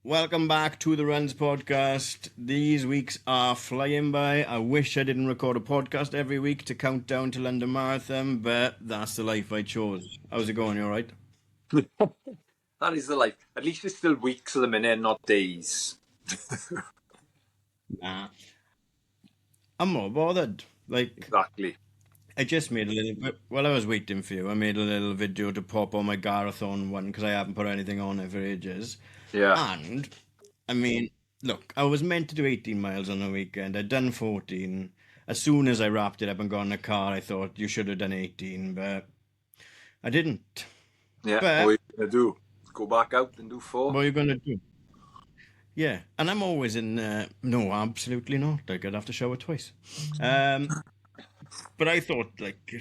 Welcome back to the Runs podcast. These weeks are flying by. I wish I didn't record a podcast every week to count down to London Marathon, but that's the life I chose. How's it going? You all right? That is the life. At least it's still weeks at the minute, not days. Nah. I'm not bothered. Exactly. I just made a little bit, while I was waiting for you, I made a little video to pop on my Marathon one because I haven't put anything on it for ages. Yeah. And, I mean, look, I was meant to do 18 miles on the weekend. I'd done 14. As soon as I wrapped it up and got in the car, I thought you should have done 18, but I didn't. Yeah. But What are you going to do? Go back out and do 4? what are you going to do? Yeah, and I'm always in, no, absolutely not. Like, I'd have to shower twice. But I thought, like,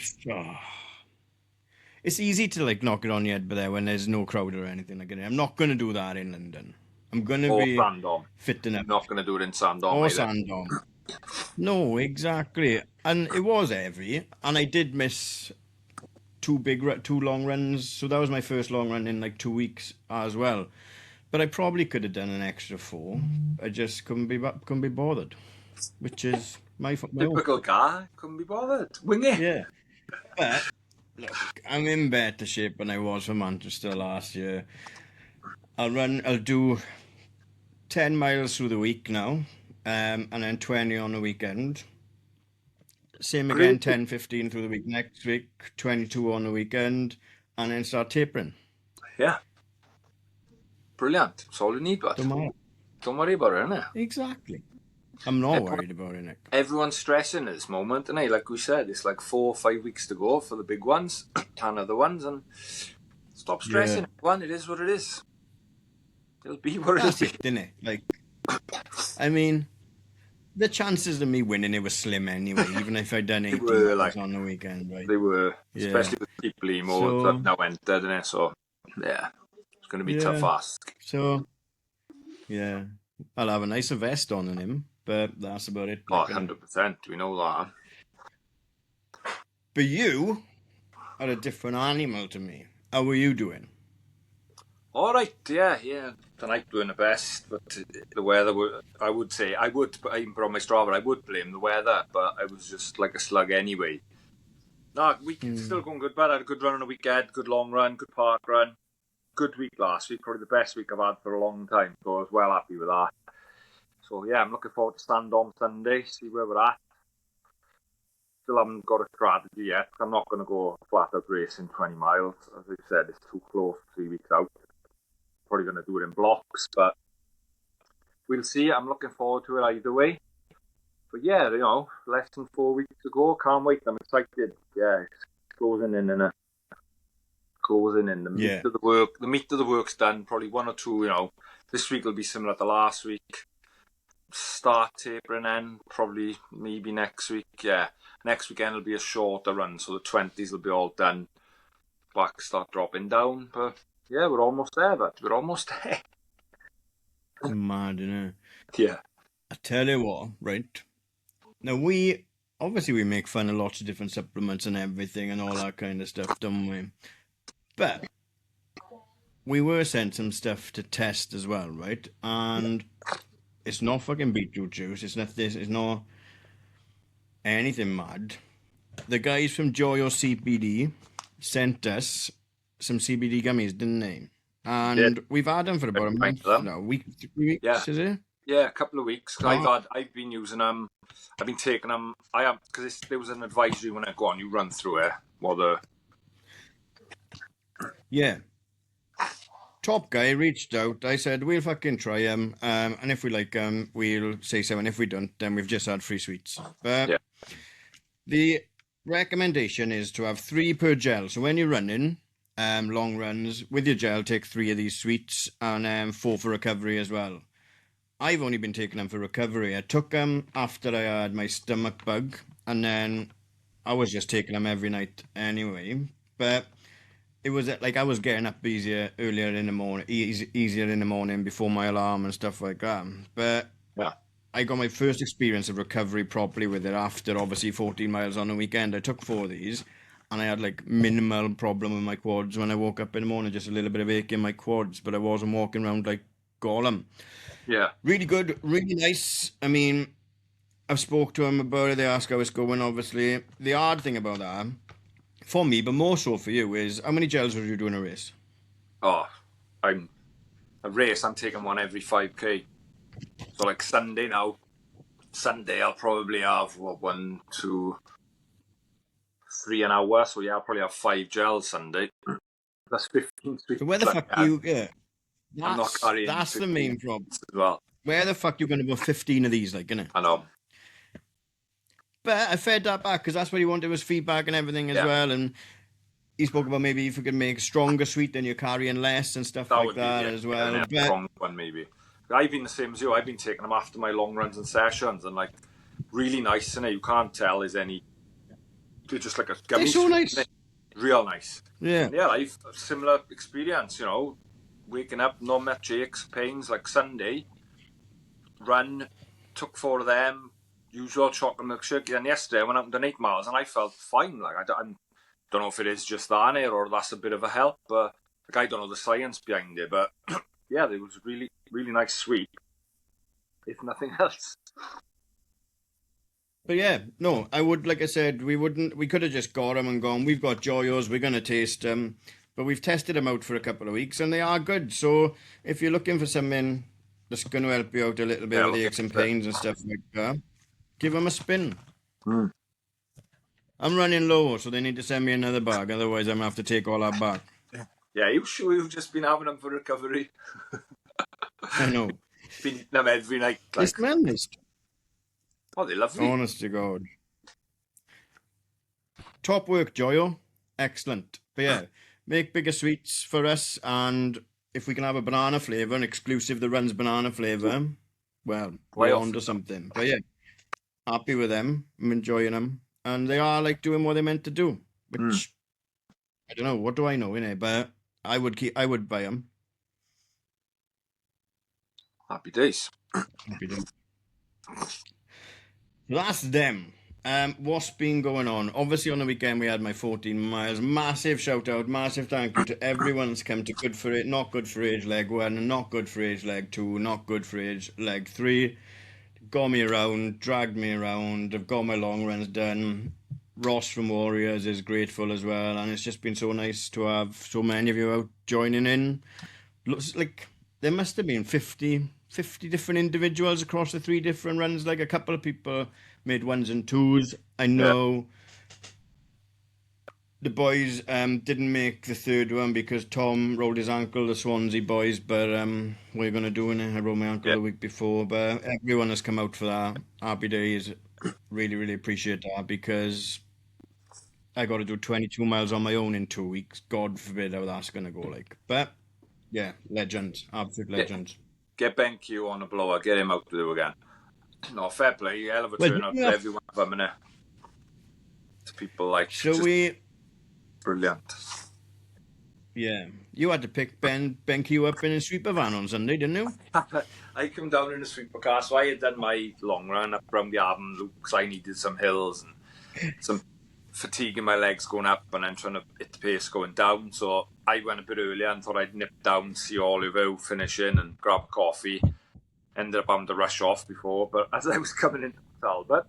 it's easy to, like, knock it on your head but there when there's no crowd or anything like that. I'm not going to do that in London. I'm going to Or be Sandom. fit enough. Not going to do it in Sandom Or either. Sandom. No, exactly. And it was heavy, and I did miss two long runs. So that was my first long run in, like, 2 weeks as well. But I probably could have done an extra 4. I just couldn't be bothered, which is my fault. Typical guy. Couldn't be bothered. Wing it. Yeah. But, look, I'm in better shape than I was for Manchester last year. I'll do 10 miles through the week now, and then 20 on the weekend. Same again, 10, 15 through the week next week, 22 on the weekend, and then start tapering. Yeah. Brilliant. That's all you need, but don't worry about it, innit? Exactly. I'm not worried about it, Nick. Everyone's stressing at this moment, and like we said, it's like 4 or 5 weeks to go for the big ones, 10 other ones, and stop stressing. One, it is what it is. It'll be what it is. Isn't it? Like, I mean, the chances of me winning it were slim anyway, even if I'd done 18 miles on the weekend, right? They were, especially with people emo that now entered, innit? So, yeah, it's going to be tough ask. So, yeah, I'll have a nicer vest on than him, but that's about it. Oh, 100%, we know that. But you are a different animal to me. How were you doing? All right, yeah. Tonight doing the best, but the weather, I would even put on my straw, but I would blame the weather, but I was just like a slug anyway. No, weekend's still going good, but I had a good run on the weekend, good long run, good park run, good week last week, probably the best week I've had for a long time, so I was well happy with that. So yeah, I'm looking forward to stand on Sunday, see where we're at. Still haven't got a strategy yet. I'm not going to go flat out racing 20 miles. As I said, it's too close, 3 weeks out. Probably going to do it in blocks, but we'll see. I'm looking forward to it either way. But yeah, less than 4 weeks to go. Can't wait. I'm excited. Yeah, it's closing in the meat of the work. The meat of the work's done. Probably 1 or 2. This week will be similar to last week. Start tapering in. Probably maybe next week. Yeah, next weekend will be a shorter run, so the 20s will be all done. Back start dropping down, but. Yeah, we're almost there, but we're almost there. Mad, innit? Yeah. I tell you what, right? Now, we make fun of lots of different supplements and everything and all that kind of stuff, don't we? But we were sent some stuff to test as well, right? And it's not fucking beetroot juice. It's not this. It's not anything mad. The guys from Joy or CBD sent us some CBD gummies, didn't they? And we've had them for about a month now. 3 weeks, is it? Yeah, a couple of weeks. I've been using them. I've been taking them. I have, because there was an advisory when I go on. You run through it. Yeah. Top guy reached out. I said, we'll fucking try them. And if we like them, we'll say so. And if we don't, then we've just had free sweets. But the recommendation is to have 3 per gel. So when you're running, long runs with your gel, take 3 of these sweets and 4 for recovery as well. I've only been taking them for recovery. I took them after I had my stomach bug, and then I was just taking them every night anyway. But it was like I was getting up easier in the morning before my alarm and stuff like that. But I got my first experience of recovery properly with it after obviously 14 miles on the weekend. I took 4 of these. And I had like minimal problem with my quads when I woke up in the morning, just a little bit of ache in my quads, but I wasn't walking around like Gollum. Yeah. Really good, really nice. I mean, I've spoke to him about it. They ask how it's going, obviously. The hard thing about that, for me, but more so for you, is how many gels would you do in a race? Oh, I'm taking one every 5K. So like Sunday I'll probably have 1, 2, 3 an hour. So yeah, I'll probably have 5 gels Sunday. That's 15 sweets. So where the fuck you? Yeah, I'm not carrying that's the main problem. as well. Where the fuck you going to put 15 of these, like, innit? I know. But I fed that back because that's what he wanted was feedback and everything as well. And he spoke about maybe if we could make stronger sweet, then you're carrying less and stuff like that as well. Yeah, strong one maybe. I've been the same as you. I've been taking them after my long runs and sessions, and like really nice. And you can't tell there's any. They're just like a gummy. They're so nice. Real nice. Yeah. Yeah, I've a similar experience. You know, waking up, no much aches, pains. Like Sunday, run, took 4 of them. Usual chocolate milkshake. Then yesterday I went out and done 8 miles, and I felt fine. Like I don't know if it is just that or that's a bit of a help, but like I don't know the science behind it. But yeah, it was really, really nice sweet, if nothing else. But yeah, no, I would, like I said, we could have just got them and gone, we've got Joyos, we're going to taste them. But we've tested them out for a couple of weeks and they are good. So if you're looking for something that's going to help you out a little bit with the aches and pains and stuff like that, give them a spin. I'm running low, so they need to send me another bag. Otherwise, I'm going to have to take all that back. Yeah, you sure you've just been having them for recovery? I know. Been them every night. Like... They smell nice. Oh, they love me. Honest to God. Top work, Joyo. Excellent. But yeah, make bigger sweets for us. And if we can have a banana flavour, an exclusive that runs banana flavour, well, we're on to something. But yeah, happy with them. I'm enjoying them. And they are like doing what they're meant to do. Which, I don't know, what do I know, innit? But I would buy them. Happy days. Happy days. That's them. What's been going on? Obviously, on the weekend we had my 14 miles. Massive shout out, massive thank you to everyone that's come to Good for It, Not Good for Age Leg 1, Not Good for Age Leg 2, Not Good for Age Leg 3. Got me around, dragged me around. I've got my long runs done. Ross from Warriors is grateful as well, and it's just been so nice to have so many of you out joining in. Looks like there must have been 50 different individuals across the 3 different runs. Like a couple of people made 1s and 2s. I know the boys didn't make the 3rd one because Tom rolled his ankle, the Swansea boys, but we're going to do it. I rolled my ankle the week before, but everyone has come out for that. Happy days. Really, really appreciate that because I got to do 22 miles on my own in 2 weeks. God forbid how that's going to go like. But yeah, legends, absolute legends. Get Ben Q on a blower, get him out to do again. No, fair play, hell of a turnout for everyone of them, innit? To people like... Brilliant. Yeah. You had to pick Ben Q up in a sweeper van on Sunday, didn't you? I come down in a sweeper car, so I had done my long run up around the Arden Loop because I needed some hills and some fatigue in my legs going up and then trying to hit the pace going down. So I went a bit earlier and thought I'd nip down, see all of you finishing and grab a coffee. Ended up having to rush off before, but as I was coming into Talbot,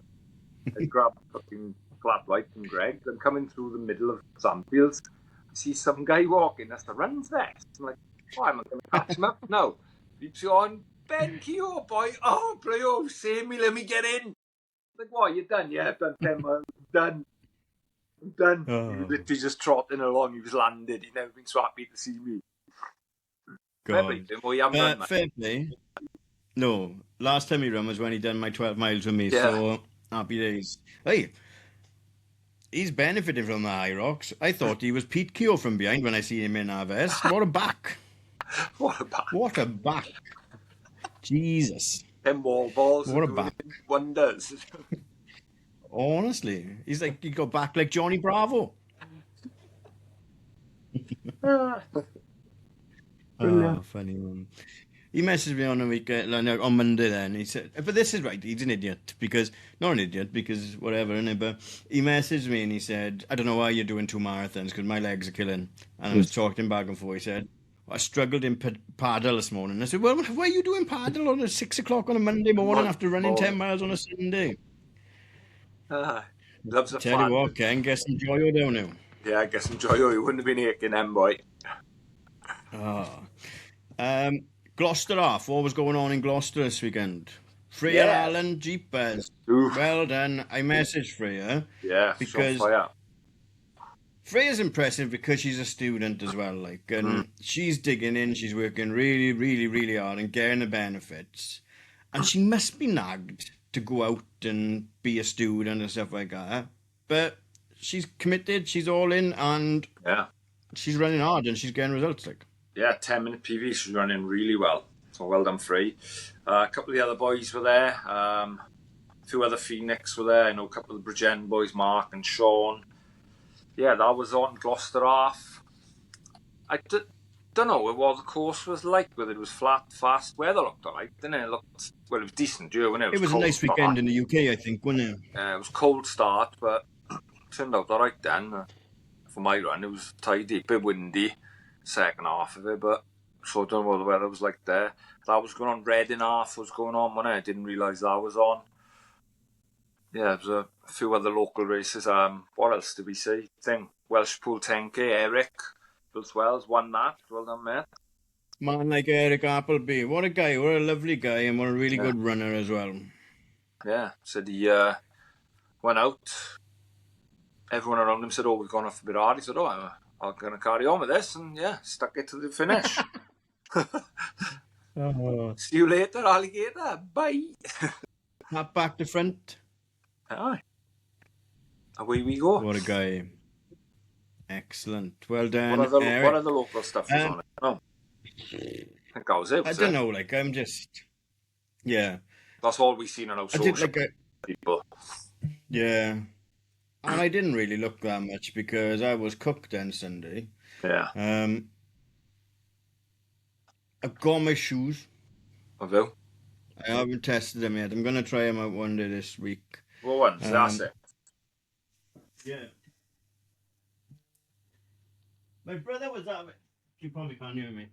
I grabbed a fucking flat white from Greg. I'm coming through the middle of Sandfields. I see some guy walking, that's the runs vest. I'm like, oh, I'm not going to catch him up now. Keeps on, Ben Q, boy. Oh, play, oh, save me, let me get in. I'm like, what, you done? Yeah, I've done 10 miles. I'm done. Oh. He was literally just trotting along. He was landed. He'd never been so happy to see me. God. Fair play. No, last time he ran was when he done my 12 miles with me, so happy days. Hey, he's benefiting from the high rocks. I thought he was Pete Keogh from behind when I see him in our vest. What a back. What a back. Jesus. Them wall balls. What a back. Wonders. Honestly, he's like, he got back like Johnny Bravo. Funny one. He messaged me on a weekend, on Monday then. He said, but this is right, he's an idiot. Because, not an idiot, because whatever, innit? But he messaged me and he said, I don't know why you're doing 2 marathons, because my legs are killing. And I was talking back and forth. He said, I struggled in paddle this morning. I said, well, why are you doing paddle on 6 o'clock on a Monday morning after running 10 miles on a Sunday? Loves the Tell you fun. what, Ken, get some joy down now. Yeah, I guess enjoy you. You wouldn't have been aching them, boy. Gloucester off. What was going on in Gloucester this weekend? Freya Yeah. Allen, Jeepers. Oof. Well done. I messaged Freya Yeah, she's on because fire. Freya's impressive because she's a student as well. Like, and she's digging in. She's working really, really, really hard and getting the benefits. And she must be nagged to go out and be a student and stuff like that. But she's committed. She's all in, and Yeah. she's running hard and she's getting results. Like, Yeah, 10-minute PV. She's running really well. So well done, Free. A couple of the other boys were there. A few other Phoenix were there. I know a couple of the Bridgend boys, Mark and Sean. Yeah, that was on Gloucester half. I don't know what the course was like, whether it was flat, fast. Weather looked alright, didn't it? It looked, well, it was decent, wasn't it? it was a nice weekend in the UK, I think, wasn't it? It was cold start, but turned out alright then. For my run, it was tidy, a bit windy, second half of it, but so I don't know what the weather was like there. That was going on, Reading half was going on, wasn't it? I didn't realise that was on. Yeah, there was a few other local races. What else did we see? Welsh Pool 10K, Eric Wells won that. Well done, mate. Man like Eric Appleby. What a guy. What a lovely guy and what a really good runner as well. Yeah, said he went out. Everyone around him said, oh, we've gone off a bit hard. He said, oh, I'm going to carry on with this. And yeah, stuck it to the finish. See you later, alligator. Bye. Hat back to front. Aye. Away we go. What a guy. Excellent. Well done, What Eric. other local stuff was on it? Oh. I think that was it. I don't know, like, I'm just... Yeah. That's all we've seen on our social people. Yeah. And I didn't really look that much because I was cooked on Sunday. Yeah. I've got my shoes. Have you? I haven't tested them yet. I'm going to try them out one day this week. What ones? That's it. Yeah. My brother was that way. You probably can't hear me.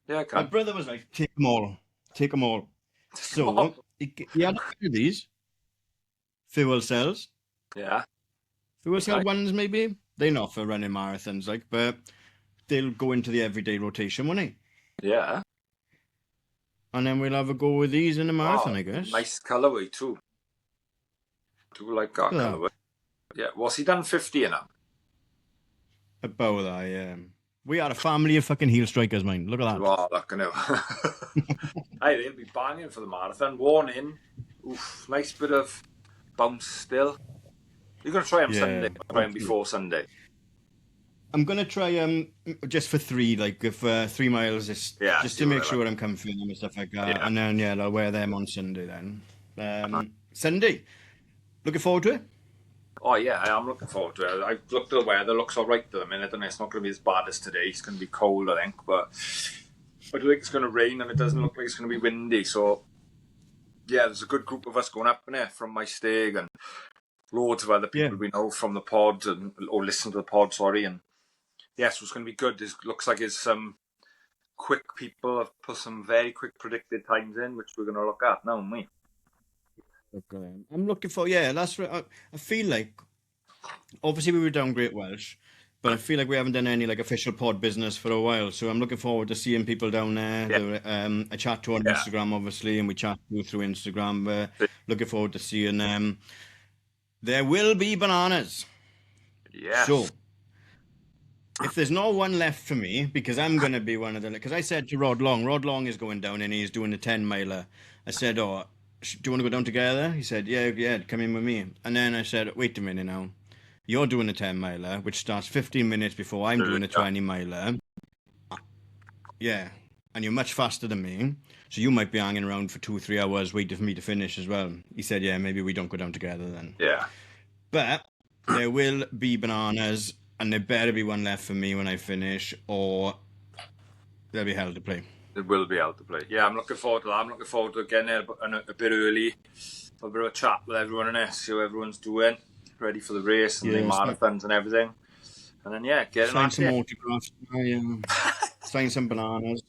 Yeah, I can. My brother was like, take them all. Take them all. So, he had a few of these. Fuel cells. Yeah. Fuel cell ones, maybe. They're not for running marathons, like, but they'll go into the everyday rotation, won't they? Yeah. And then we'll have a go with these in the marathon, I guess. Nice colourway, too. Do like that colourway. Yeah. Was he done 50 in them? About that, yeah. We are a family of fucking heel strikers, man. Look at that. Wow, that can Hey, they'll be banging for the marathon. Worn in. Oof, nice bit of bounce still. You're going to try them Sunday, try them before Sunday. I'm going to try just for 3, like if 3 miles, just to make sure I'm comfy in them and stuff like that. Yeah. And then, I'll wear them on Sunday then. Sunday. Looking forward to it? Oh, yeah, I am looking forward to it. I've looked at the weather, looks all right at the minute, and it's not going to be as bad as today. It's going to be cold, I think, but I don't think it's going to rain, and it doesn't look like it's going to be windy. So, yeah, there's a good group of us going up in there from my stag, and loads of other people we know from the pod, or listen to the pod, and yes, it's going to be good. It looks like there's some quick people have put some very quick predicted times in, which we're going to look at now, aren't we? Okay. I'm looking for, that's right. I feel like, obviously we were down Great Welsh, but I feel like we haven't done any like official pod business for a while. So I'm looking forward to seeing people down there. Yeah. I chat to on Instagram, obviously, and we chat through Instagram. Looking forward to seeing them. There will be bananas. Yeah. So, if there's no one left for me, because I'm going to be one of them, because I said to Rod Long is going down and he's doing the 10-miler. I said, oh, do you want to go down together? He said, yeah, come in with me. And then I said, wait a minute now. You're doing a 10-miler, which starts 15 minutes before I'm doing a 20-miler. Yeah, and you're much faster than me. So you might be hanging around for 2 or 3 hours waiting for me to finish as well. He said, yeah, maybe we don't go down together then. Yeah. But there will be bananas, and there better be one left for me when I finish, or there'll be hell to play. There will be hell to play. Yeah, I'm looking forward to that. I'm looking forward to getting there a bit early, for a bit of a chat with everyone in there, see how everyone's doing, ready for the race and the marathons and everything. And then, get sign some autographs. Sign some bananas.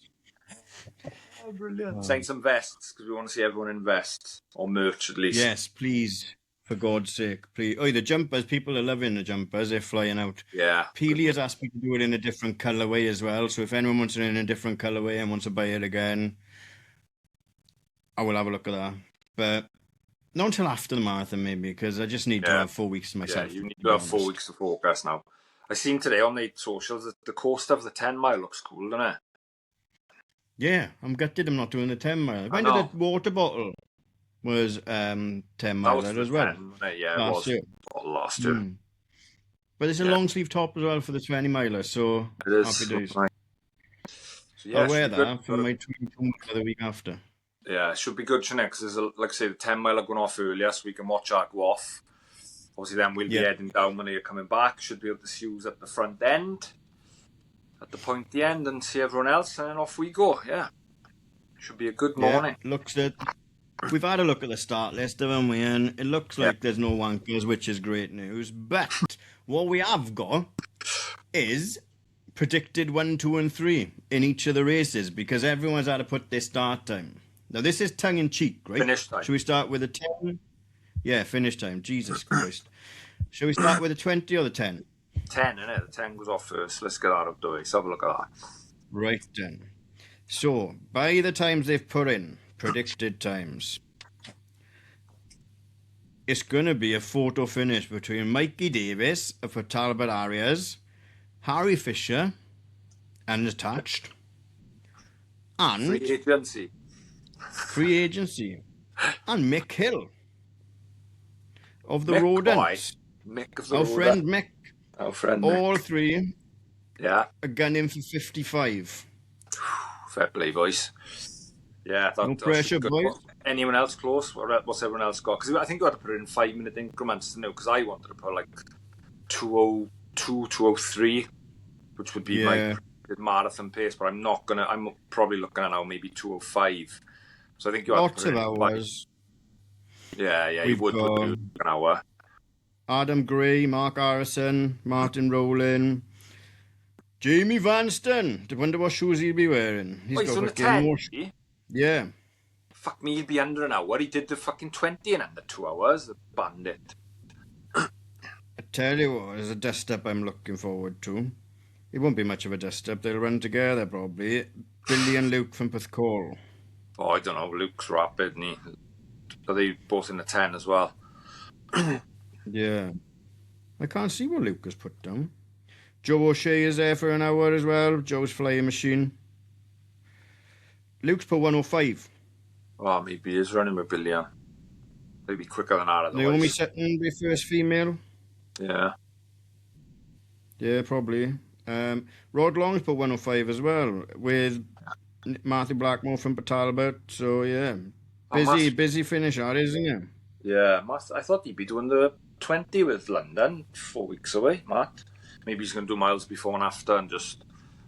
Oh, brilliant. Sign some vests, because we want to see everyone in vests. Or merch, at least. Yes, please. For God's sake, please. Oh, the jumpers. People are loving the jumpers. They're flying out. Yeah. Peely has asked me to do it in a different colourway as well. So if anyone wants it in a different colourway and wants to buy it again, I will have a look at that. But not until after the marathon, maybe, because I just need to have 4 weeks to myself. Yeah, you need to have 4 weeks to focus now. I seen today on the socials that the coaster of the 10 mile looks cool, doesn't it? Yeah, I'm gutted I'm not doing the 10 mile. When did the water bottle was 10 miler as well? 10, yeah, last year. Last year. But there's a long sleeve top as well for the 20 miler, so it is. Happy days. Right. So, yeah, I'll wear that for my tweet for the week after. Yeah, it should be good, shouldn't it? Because there's, like I say, the 10 mile are going off earlier, so we can watch that go off. Obviously, then we'll be heading down when they're coming back. Should be able to see who's at the front end, at the pointy end, and see everyone else, and then off we go. Yeah, should be a good morning. Looks at. We've had a look at the start list, haven't we? And it looks like there's no wankers, which is great news. But what we have got is predicted 1, 2, and 3 in each of the races, because everyone's had to put their start time. Now, this is tongue-in-cheek, right? Finish time. Should we start with a 10? Yeah, finish time. Jesus Christ. Shall we start with the 20 or the 10? 10, innit? The 10 goes off first. Let's get out of the way. Let's have a look at that. Right then. So, by the times they've put in, predicted times, it's going to be a photo finish between Mikey Davis for Talbot Arias, Harry Fisher, unattached, and Free Agency, and Mick Hill of the Rodents. Mick of the Our friend Mick. Our friend All Mick. 3 are gunning for 55. Fair play, boys. Yeah, no pressure, boys. Anyone else close? What's everyone else got? Because I think we had to put it in 5-minute increments to know, because I wanted to put like 2:02, 2:03, which would be my marathon pace, but I'm not going to. I'm probably looking at now maybe 2:05. So I think you have lots to put of hours. Yeah, you would put an hour. Adam Gray, Mark Harrison, Martin Rowland, Jamie Vanston. I wonder what shoes he'll be wearing. He's got fucking more. Yeah. Fuck me, he'll be under an hour. He did the fucking 20 in under 2 hours. The bandit. I tell you what, there's a dust-up I'm looking forward to. It won't be much of a dust-up. They'll run together, probably. Billy and Luke from Porthcawl. Oh, I don't know. Luke's rapid, isn't he? Are they both in the 10 as well? Yeah. I can't see what Luke has put down. Joe O'Shea is there for an hour as well. Joe's flying machine. Luke's put 105. Oh, maybe he is running with Billy. Maybe quicker than that. Naomi Sutton, the first female. Yeah. Yeah, probably. Rod Long's put 105 as well, with Matthew Blackmore from Talbot. So, yeah. Busy finish, isn't it? Yeah, I thought he'd be doing the 20 with London 4 weeks away, Matt. Maybe he's going to do miles before and after and just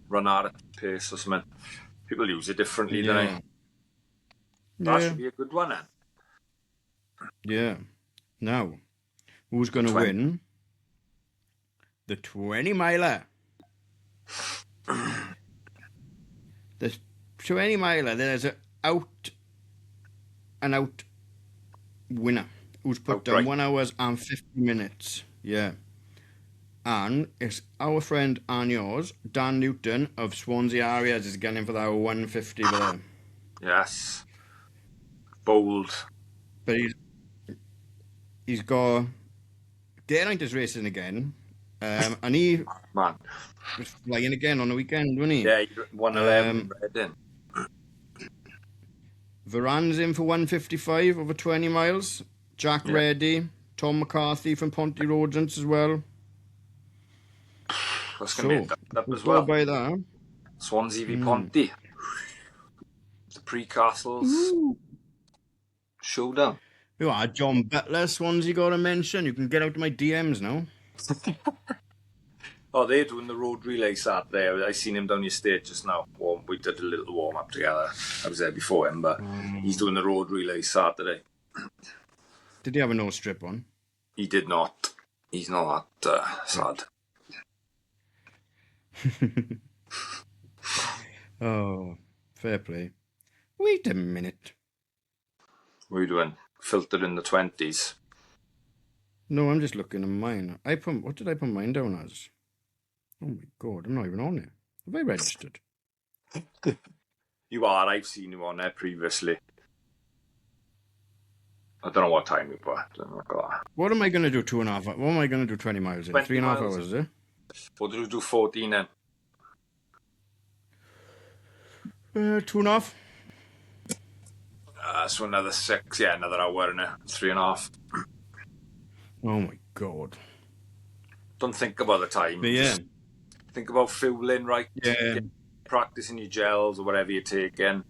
run out of pace or something. People use it differently, don't they? That should be a good one, then. Yeah. Now, who's going to win the 20 miler? The 20 miler, there's an out winner who's put down 1 hour and 50 minutes. Yeah. And it's our friend and yours, Dan Newton of Swansea Arias, is gunning for that 150 there. Yes. Bold. But he's got Daylight is racing again. And he was flying again on the weekend, wasn't he? Yeah, he 111 in. Varan's in for 155 over 20 miles. Jack Reddy, Tom McCarthy from Ponty Rodents as well. That's going to be up as well. By that. Swansea v Ponty. The pre-Castles showdown. You are John Butler, Swansea got a mention. You can get out to my DMs now. Oh, they're doing the road relay Saturday. I seen him down your estate just now. We did a little warm-up together. I was there before him, but he's doing the road relay Saturday. Did he have a no strip on? He did not. He's not that sad. Oh, fair play. Wait a minute. What are you doing? Filtered in the 20s. No, I'm just looking at mine. What did I put mine down as? Oh my god, I'm not even on it. Have I registered? You are. I've seen you on there previously. I don't know what time you put. What am I going to do 2.5? What am I going to do 20 miles in? 3.5 hours, is it? What did you do 14 then? 2.5. So another 6. Yeah, another hour and 3.5. Oh my god. Don't think about the time. But yeah. Just think about fueling, right? Yeah. Practicing your gels or whatever you're taking.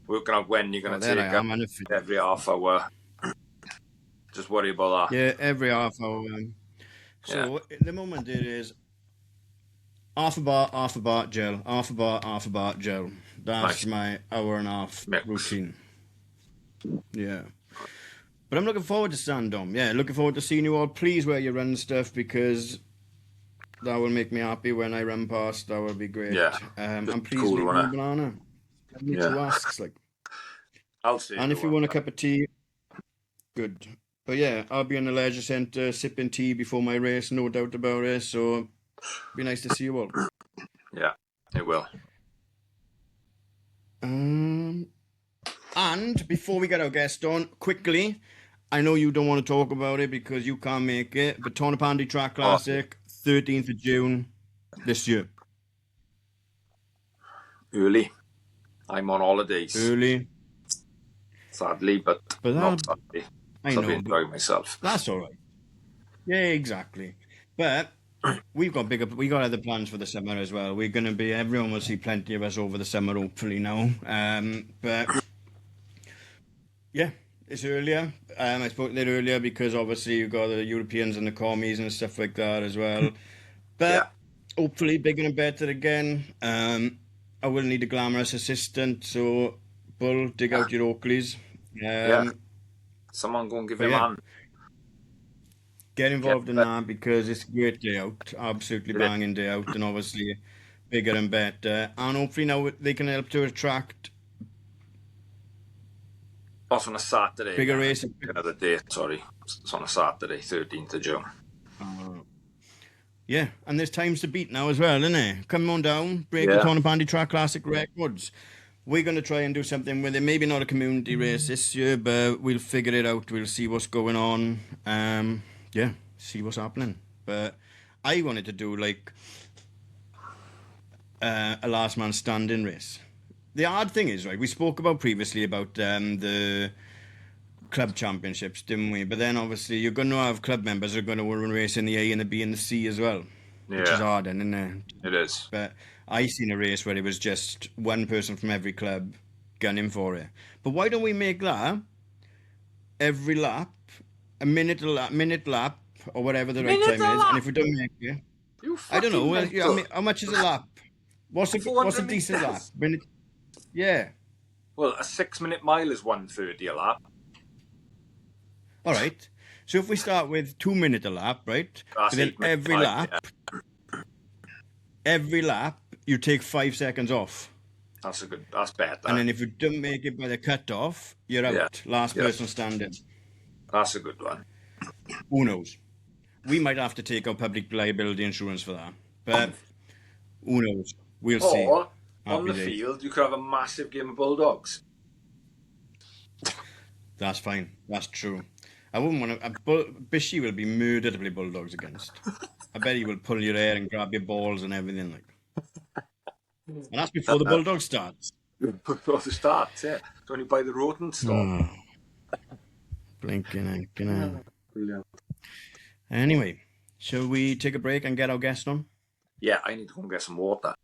Working out when you're going to take it every half hour. Just worry about that. Yeah, every half hour. So at the moment it is half a bar, gel. Half a bar, gel. That's my hour and a half routine. Yeah. But I'm looking forward to Sandom. Yeah, looking forward to seeing you all. Please wear your run stuff because that will make me happy when I run past. That will be great. Yeah. And please leave me a banana. I need 2 asks. I'll see. And if you want a cup of tea, good. But yeah, I'll be in the leisure centre sipping tea before my race, no doubt about it. So it'd be nice to see you all. Yeah, it will. And before we get our guest on, quickly, I know you don't want to talk about it because you can't make it, but Tonopandi Track Classic, 13th of June this year. Early. I'm on holidays. Early. Sadly, but not sadly. I know. Enjoy myself. That's all right. Yeah, exactly. But we've got other plans for the summer as well. We're going to be, everyone will see plenty of us over the summer, hopefully now. But yeah, it's earlier. I spoke there earlier because obviously you've got the Europeans and the commies and stuff like that as well. But hopefully bigger and better again. I will need a glamorous assistant, so Bull, dig out your Oakleys. Someone go and give him a hand. Get involved in that because it's a great day out, absolutely banging day out, and obviously bigger and better. And hopefully now they can help to attract. That's on a Saturday. Bigger race. Another date, sorry. It's on a Saturday, 13th of June. Yeah, and there's times to beat now as well, isn't it? Come on down, break the Tonopandi Track Classic records. We're going to try and do something with it. Maybe not a community race this year, but we'll figure it out. We'll see what's going on. See what's happening. But I wanted to do like a last man standing race. The hard thing is, right, we spoke about previously about the club championships, didn't we? But then obviously you're going to have club members who are going to want to race in the A and the B and the C as well, which is hard, isn't it? It is. But I seen a race where it was just one person from every club gunning for it. But why don't we make that every lap, a minute lap, or whatever the right time is? And if we don't make it, I don't know. How much is a lap? What's a decent lap? Minute. Yeah. Well, a 6-minute mile is 1:30 a lap. All right. So if we start with 2 minute a lap, right? Then every lap, you take 5 seconds off. That's better. And then if you don't make it by the cut-off, you're out. Last person standing. That's a good one. Who knows? We might have to take out public liability insurance for that. But who knows? We'll see. On the field, you could have a massive game of bulldogs. That's fine. That's true. I wouldn't want to... Bishy will be murdered to play bulldogs against. I bet he will pull your hair and grab your balls and everything. And that's before the bulldog starts. Before the starts, yeah. It's when you buy the rodent store. Blinking. Brilliant. Anyway, shall we take a break and get our guest on? Yeah, I need to go and get some water.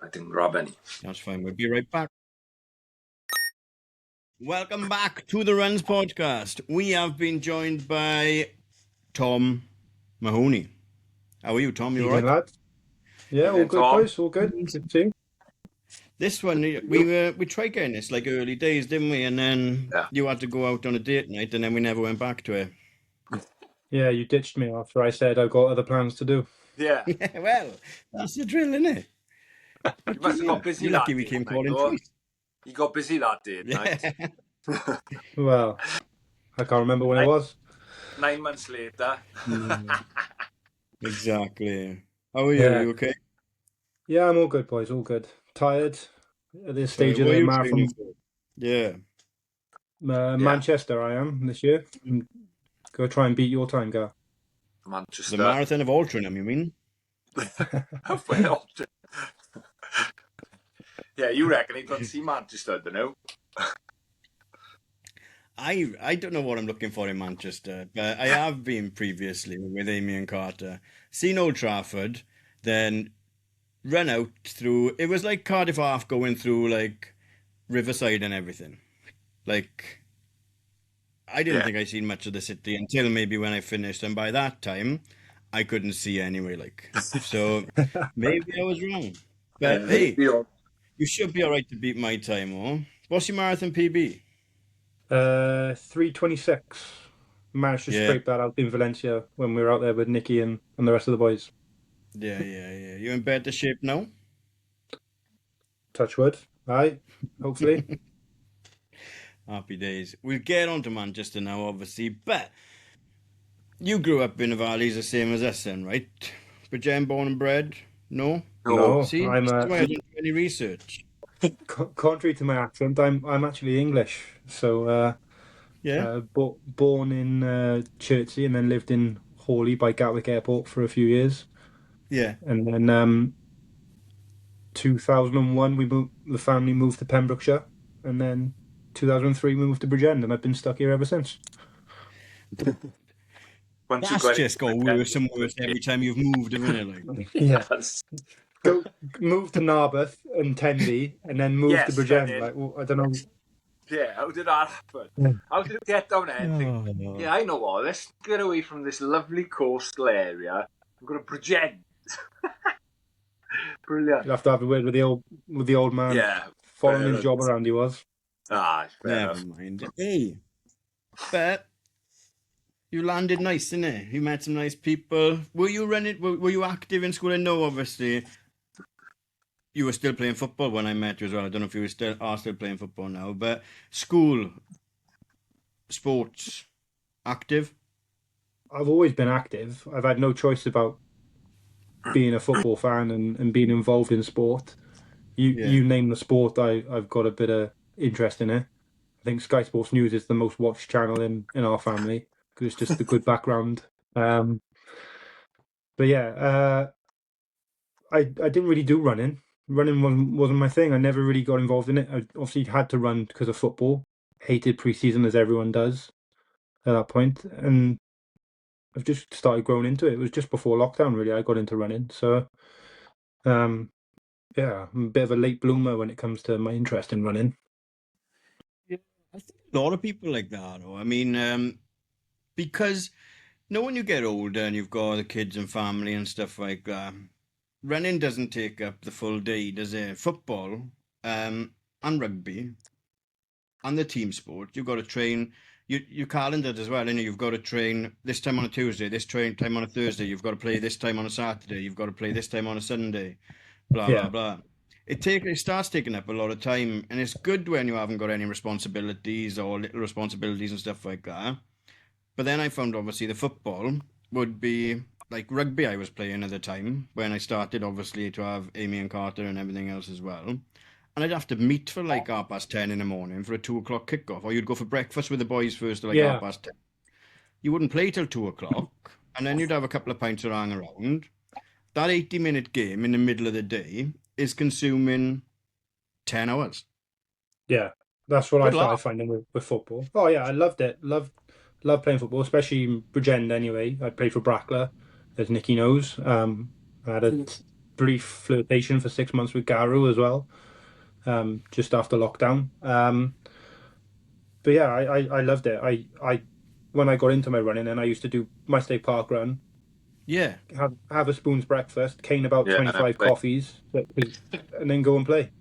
I didn't grab any. That's fine. We'll be right back. Welcome back to the Runs Podcast. We have been joined by Tom Mahoney. How are you, Tom? You all right? Yeah, all good, boys. All good. This one, we tried getting this like early days, didn't we? And then you had to go out on a date night, and then we never went back to it. Yeah, you ditched me after I said I've got other plans to do. Yeah. Well, that's the drill, isn't it? You must have got busy You're that lucky we day, came mate, calling though. twice. You got busy that day, night. Yeah. Well, I can't remember when it was. 9 months later. Exactly. How are you? Yeah. You okay? Yeah, I'm all good, boys. All good. Tired at this So, stage of what are the you training marathon. for? Yeah. Yeah. Manchester, I am this year. I'm gonna try and beat your time, Gar. The Manchester. Marathon of Altrincham, you mean? Well, yeah, you reckon he don't see Manchester, don't you? I don't know what I'm looking for in Manchester, but I have been previously with Amy and Carter. Seen Old Trafford, then run out through. It was like Cardiff Half going through like Riverside and everything. Like I didn't Yeah. think I seen much of the city until maybe when I finished, and by that time, I couldn't see anyway. Like so, maybe I was wrong. But hey, you should be all right to beat my time, oh. What's your marathon PB? 3:26. Managed to Yeah, scrape that out in Valencia when we were out there with Nicky and the rest of the boys. yeah. You in better shape now? Touch wood. Aye, hopefully. Happy days. We'll get on to Manchester now, obviously, but you grew up in the valleys the same as us then, right? Bridgend born and bred? No? No, See? I'm That's why I didn't do any research. contrary to my accent, I'm actually English. So Yeah? born in Chertsey and then lived in Hawley by Gatwick Airport for a few years, Yeah. and then 2001 the family moved to Pembrokeshire, and then 2003 we moved to Bridgend, and I've been stuck here ever since. Once you That's got just got worse and worse every time you've moved, isn't it? Like, Yeah, Yes. go move to Narberth and Tenby, and then move to Yes, Bridgend. then Like, well, I don't know. Yeah, how did that happen? Yeah. How did it get down there and think, oh, yeah, I know what, let's get away from this lovely coastal area. I'm going to pretend. Brilliant. You'll have to have a word with the old man. Yeah. Following his job around, he was. Fair never enough. mind. Hey, but you landed nice, didn't it? You met some nice people. Were you running? Were you active in school? I know, obviously, you were still playing football when I met you as well. I don't know if you are still playing football now, but school, sports, active. I've always been active. I've had no choice about being a football fan and being involved in sport. You name the sport, I've got a bit of interest in it. I think Sky Sports News is the most watched channel in our family because it's just a good background. But yeah, I didn't really do running. Running wasn't my thing. I never really got involved in it. I obviously had to run because of football. Hated preseason as everyone does at that point, and I've just started growing into it. It was just before lockdown, really. I got into running, so yeah, I'm a bit of a late bloomer when it comes to my interest in running. Yeah, I think a lot of people like that. Though. I mean, because when you get older and you've got the kids and family and stuff like that, running doesn't take up the full day, does it? Football, and rugby, and the team sport, you've got to train. You calendared as well, and you've got to train this time on a Tuesday, this time on a Thursday. You've got to play this time on a Saturday. You've got to play this time on a Sunday. Blah blah Yeah, blah. It starts taking up a lot of time, and it's good when you haven't got any responsibilities or little responsibilities and stuff like that. But then I found obviously the football would be like rugby I was playing at the time when I started obviously to have Amy and Carter and everything else as well. And I'd have to meet for like 10:30 in the morning for a 2 o'clock kickoff, or you'd go for breakfast with the boys first at like yeah, 10:30. You wouldn't play till 2 o'clock, and then you'd have a couple of pints to hang around. That 80-minute game in the middle of the day is consuming 10 hours. yeah. That's what I Good started luck. finding with football. Oh yeah, I loved it. Loved playing football, especially in Bridgend anyway. I played for Brackler, as Nicky knows. I had a brief flirtation for 6 months with Garou as well, just after lockdown. But yeah, I loved it. I when I got into my running, and I used to do my state park run, Yeah. have a spoon's breakfast, cane about Yeah, 25 like- coffees, and then go and play.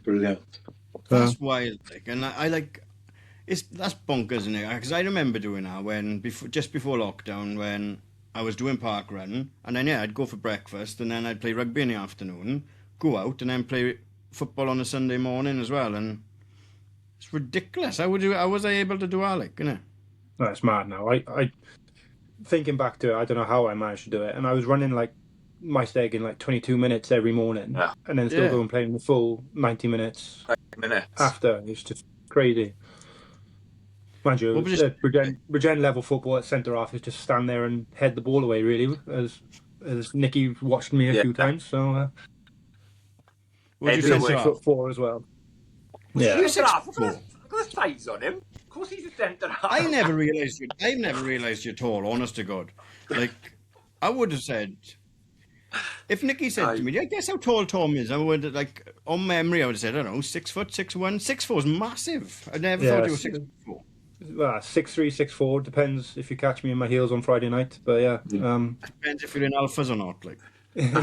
Brilliant. That's wild. Like, and I like that's bonkers, isn't it? Because I remember doing that just before lockdown when I was doing park run, and then I'd go for breakfast, and then I'd play rugby in the afternoon, go out, and then play football on a Sunday morning as well. And it's ridiculous. How was I able to do that? Like, you know? That's mad now. I thinking back to it, I don't know how I managed to do it, and I was running like my stag in like 22 minutes every morning, and then still going playing the full 90 minutes after. It's just crazy. Mind you, Bridgend level football at centre half is just stand there and head the ball away, really, as Nicky watched me a few times. So, What he's 6'4" as well. Yeah, he's 6'4". Got the size on him. Of course, he's a centre half. I've never realised you're tall. Honest to God, like I would have said. If Nicky said to me, "I guess how tall Tom is," I would on memory. I would have said, "I don't know, 6 foot, 6'1". 6'4" is massive. I never thought you were 6'4". Well, 6'3", 6'4", depends if you catch me in my heels on Friday night. But yeah, depends if you're in alphas or not. Like,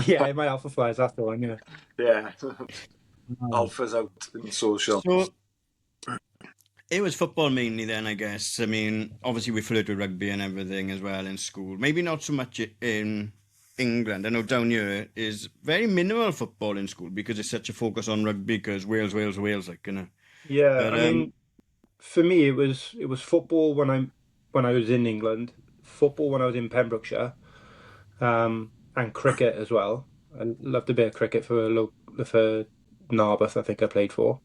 yeah, my alpha flies after one. Yeah, alphas out in social. So it was football mainly then, I guess. I mean, obviously we flirted with rugby and everything as well in school. Maybe not so much in England. I know down here is very minimal football in school because it's such a focus on rugby because Wales, like, you know. Yeah, but, I mean, for me, it was football when I was in England, football when I was in Pembrokeshire, and cricket as well. I loved a bit of cricket for Narberth. I think I played for.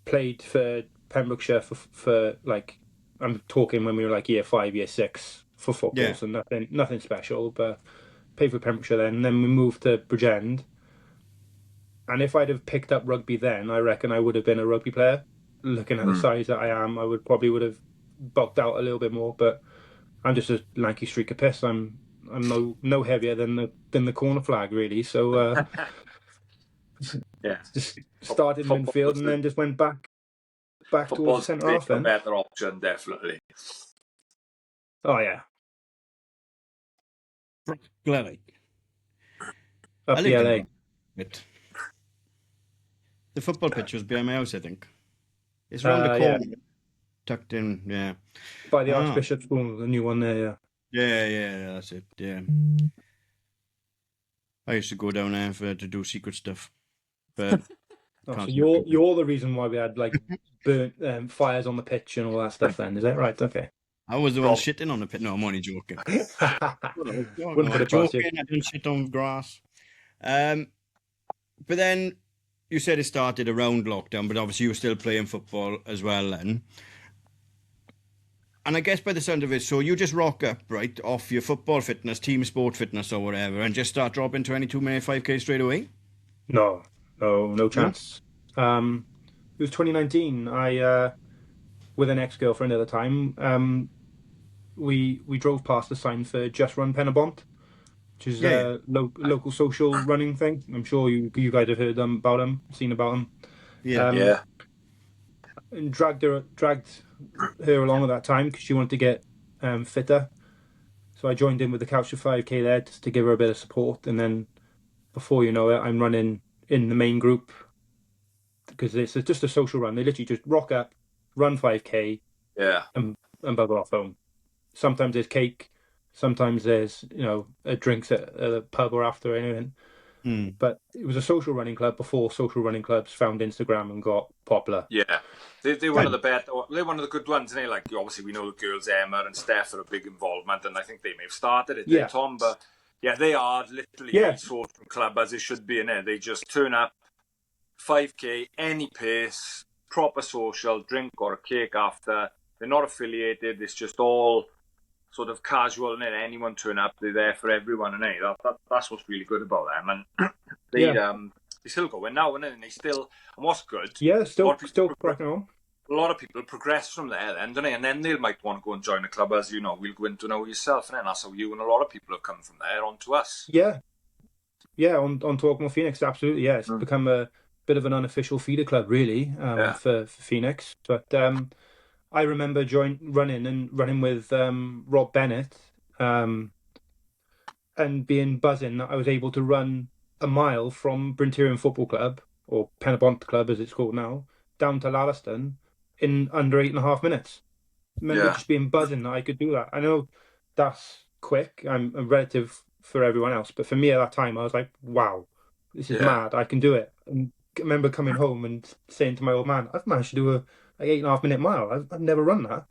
Played for Pembrokeshire for like, I'm talking when we were like year 5, year 6 for football, so nothing special. But played for Pembrokeshire then, and then we moved to Bridgend. And if I'd have picked up rugby then, I reckon I would have been a rugby player. Looking at the size that I am, I would have bulked out a little bit more. But I'm just a lanky streak of piss. I'm no heavier than the corner flag, really. So just started in midfield and then just went back towards the centre half. Then better option, definitely. Oh yeah, Glenny. Up the LA. The football pitch was behind my house, I think. It's round the corner, tucked in, by the Archbishop School, the new one there. Yeah, that's it. Yeah, I used to go down there to do secret stuff, but so you're the reason why we had like burnt fires on the pitch and all that stuff. Then is that right? Okay. I was the one shitting on the pitch. No, I'm only joking. Wouldn't put it past you. I didn't shit on grass. But then you said it started around lockdown, but obviously you were still playing football as well then. And I guess by the sound of it, so you just rock up, right, off your football fitness, team sport fitness or whatever, and just start dropping 22-minute 5K straight away? No chance. It was 2019. I, with an ex-girlfriend at the time, we drove past the sign for Just Run Penabont, which is a local social running thing. I'm sure you guys have heard about them, seen about them. Yeah. And dragged her along at that time because she wanted to get fitter. So I joined in with the Couch to 5K there just to give her a bit of support. And then before you know it, I'm running in the main group because it's just a social run. They literally just rock up, run 5K, and bugger off home. Sometimes there's cake, sometimes there's a drinks at a pub or after or anything. But it was a social running club before social running clubs found Instagram and got popular. Yeah, they're one of the better. They're one of the good ones, isn't they? Like obviously we know the girls Emma and Steph are a big involvement, and I think they may have started it, Tom. But they are literally a social club as it should be in there. They just turn up, 5K, any pace, proper social, drink or a cake after. They're not affiliated. It's just all sort of casual, and anyone turn up, they're there for everyone, and that's what's really good about them. And they still going now, and they still. And what's good? Yeah, still cracking on. A lot of people progress from there, then, don't they? And then they might want to go and join a club, as we'll go into now yourself, and then that's how you and a lot of people have come from there onto us. Yeah, on Talking with Phoenix, absolutely. Yeah, it's become a bit of an unofficial feeder club, really, for Phoenix, but. I remember running with Rob Bennett, and being buzzing that I was able to run a mile from Brynterion Football Club, or Penabont Club as it's called now, down to Lallaston in under 8.5 minutes. I remember just being buzzing that I could do that. I know that's quick. I'm a relative for everyone else, but for me at that time, I was like, wow, this is mad. I can do it. And I remember coming home and saying to my old man, I've managed to do a 8.5 minute mile. I've never run that.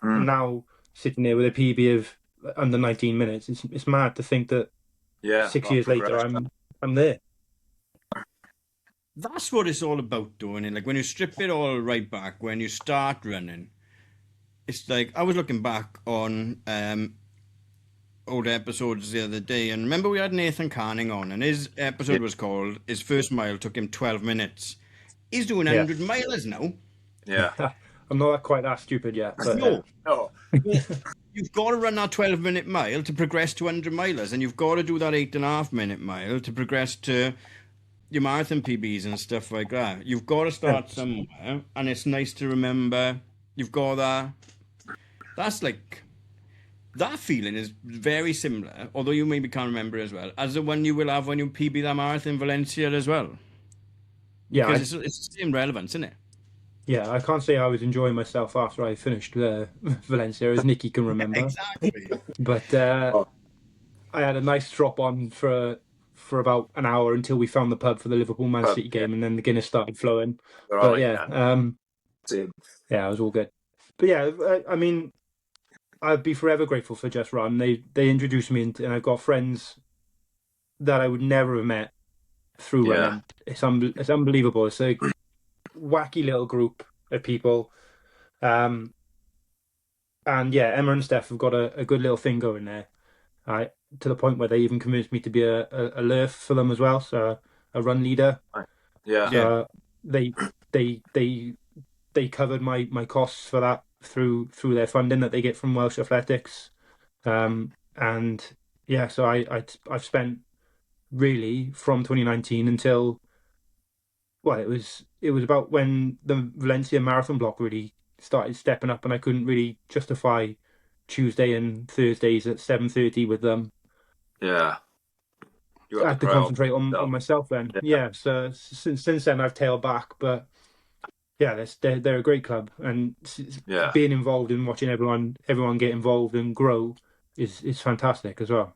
And now sitting there with a PB of under 19 minutes, it's mad to think that 6 years later I'm there. That's what it's all about, doing it. Like when you strip it all right back, when you start running, it's like I was looking back on old episodes the other day, and remember we had Nathan Canning on, and his episode was called "His First Mile Took Him 12 Minutes." He's doing 100 milers now. Yeah. I'm not quite that stupid yet, but No. You've got to run that 12-minute mile to progress to 100 milers, and you've got to do that 8.5-minute mile to progress to your marathon PBs and stuff like that. You've got to start somewhere, and it's nice to remember you've got that. That's like, that feeling is very similar, although you maybe can't remember as well, as the one you will have when you PB that marathon in Valencia as well. Yeah, because it's the same relevance, isn't it? Yeah, I can't say I was enjoying myself after I finished Valencia, as Nicky can remember. Exactly. But I had a nice drop on for about an hour until we found the pub for the Liverpool-Man City game, and then the Guinness started flowing. But yeah, yeah, it was all good. But yeah, I mean, I'd be forever grateful for Just Run. They introduced me into, and I've got friends that I would never have met through running. It's unbelievable. It's a wacky little group of people. And yeah, Emma and Steph have got a good little thing going there. To the point where they even convinced me to be a LERF for them as well, so a run leader. So they covered my costs for that through their funding that they get from Welsh Athletics. And yeah, so I've spent really from 2019 until, well, it was about when the Valencia marathon block really started stepping up, and I couldn't really justify Tuesday and Thursdays at 7:30 with them. Yeah. I had to concentrate on myself then. Yeah, so since then I've tailed back, but yeah, they're a great club, and being involved in watching everyone get involved and grow is fantastic as well.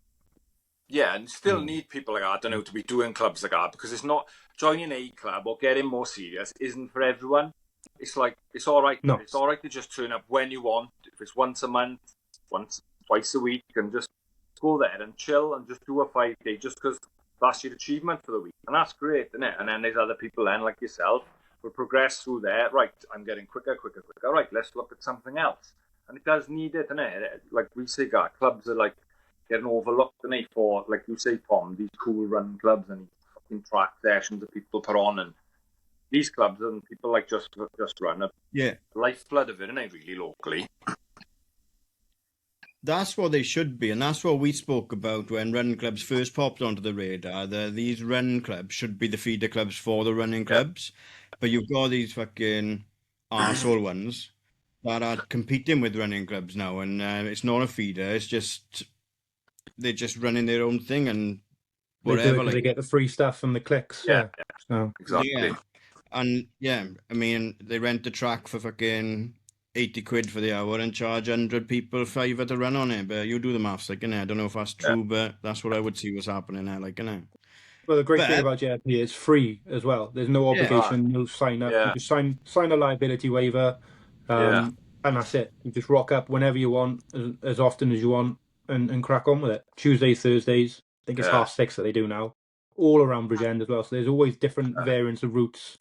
Yeah, and still need people like that, I don't know, to be doing clubs like that, because it's not joining a club or getting more serious isn't for everyone. It's like, it's all right. No. It's all right to just turn up when you want. If it's once a month, twice a week, and just go there and chill and just do a 5-day just because that's your achievement for the week. And that's great, isn't it? And then there's other people then, like yourself, will progress through there. Right, I'm getting quicker. Right, let's look at something else. And it does need it, isn't it? Like we say, clubs are like getting overlooked, isn't it? For, like you say, Tom, these cool run clubs and fucking track sessions that people put on, and these clubs and people like Just Run a lifeblood of it, isn't it, really, locally? That's what they should be, and that's what we spoke about when running clubs first popped onto the radar. These run clubs should be the feeder clubs for the running clubs, but you've got these fucking arsehole ones that are competing with running clubs now, and it's not a feeder. It's just they're just running their own thing and whatever. They get the free stuff and the clicks. Yeah. So. Exactly. Yeah. And yeah, I mean, they rent the track for fucking 80 quid for the hour and charge 100 people £5 to run on it. But you do the maths, like, innit? I don't know if that's true, but that's what I would see was happening there, like, innit? Well, the great thing about JRP is free as well. There's no obligation. You'll sign up. You just sign a liability waiver, and that's it. You just rock up whenever you want, as often as you want, and crack on with it. Tuesdays, Thursdays. I think it's 6:30 that they do now. All around Bridgend as well. So there's always different variants of routes.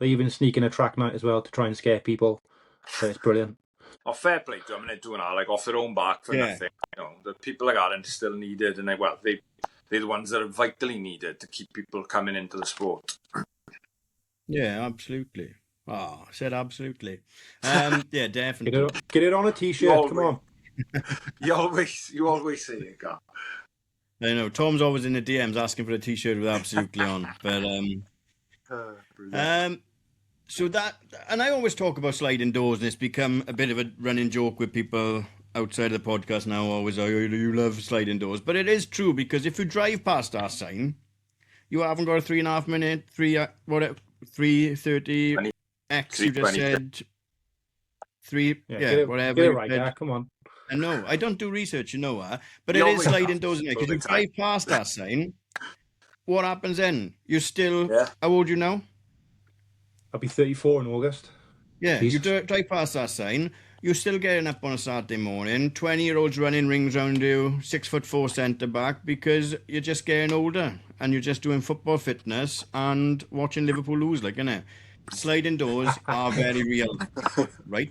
They even sneak in a track night as well to try and scare people. So it's brilliant. Oh, fair play to them, and they're doing that like off their own back for nothing. You know, the people like that are still needed, and they're the ones that are vitally needed to keep people coming into the sport. Yeah, absolutely. Oh, I said absolutely. Yeah, definitely. Get it on a t-shirt. Come on. You always say it, Gar. I know Tom's always in the DMs asking for a t-shirt with absolutely on, but so that, and I always talk about sliding doors, and it's become a bit of a running joke with people outside of the podcast now. Always, oh, you love sliding doors, but it is true, because if you drive past our sign, you haven't got a 3.5 minute, 3:30 X. You just said 3, whatever. Get it right, come on. I know. I don't do research, but You it is always sliding have doors in there all because the you time. drive past that sign. What happens then? You're still. Yeah. How old are you now? I'll be 34 in August. Yeah, you Jesus. drive past that sign. You're still getting up on a Saturday morning. 20-year-olds running rings around you, 6'4" centre back, because you're just getting older and you're just doing football fitness and watching Liverpool lose, like, innit? Sliding doors are very real, right?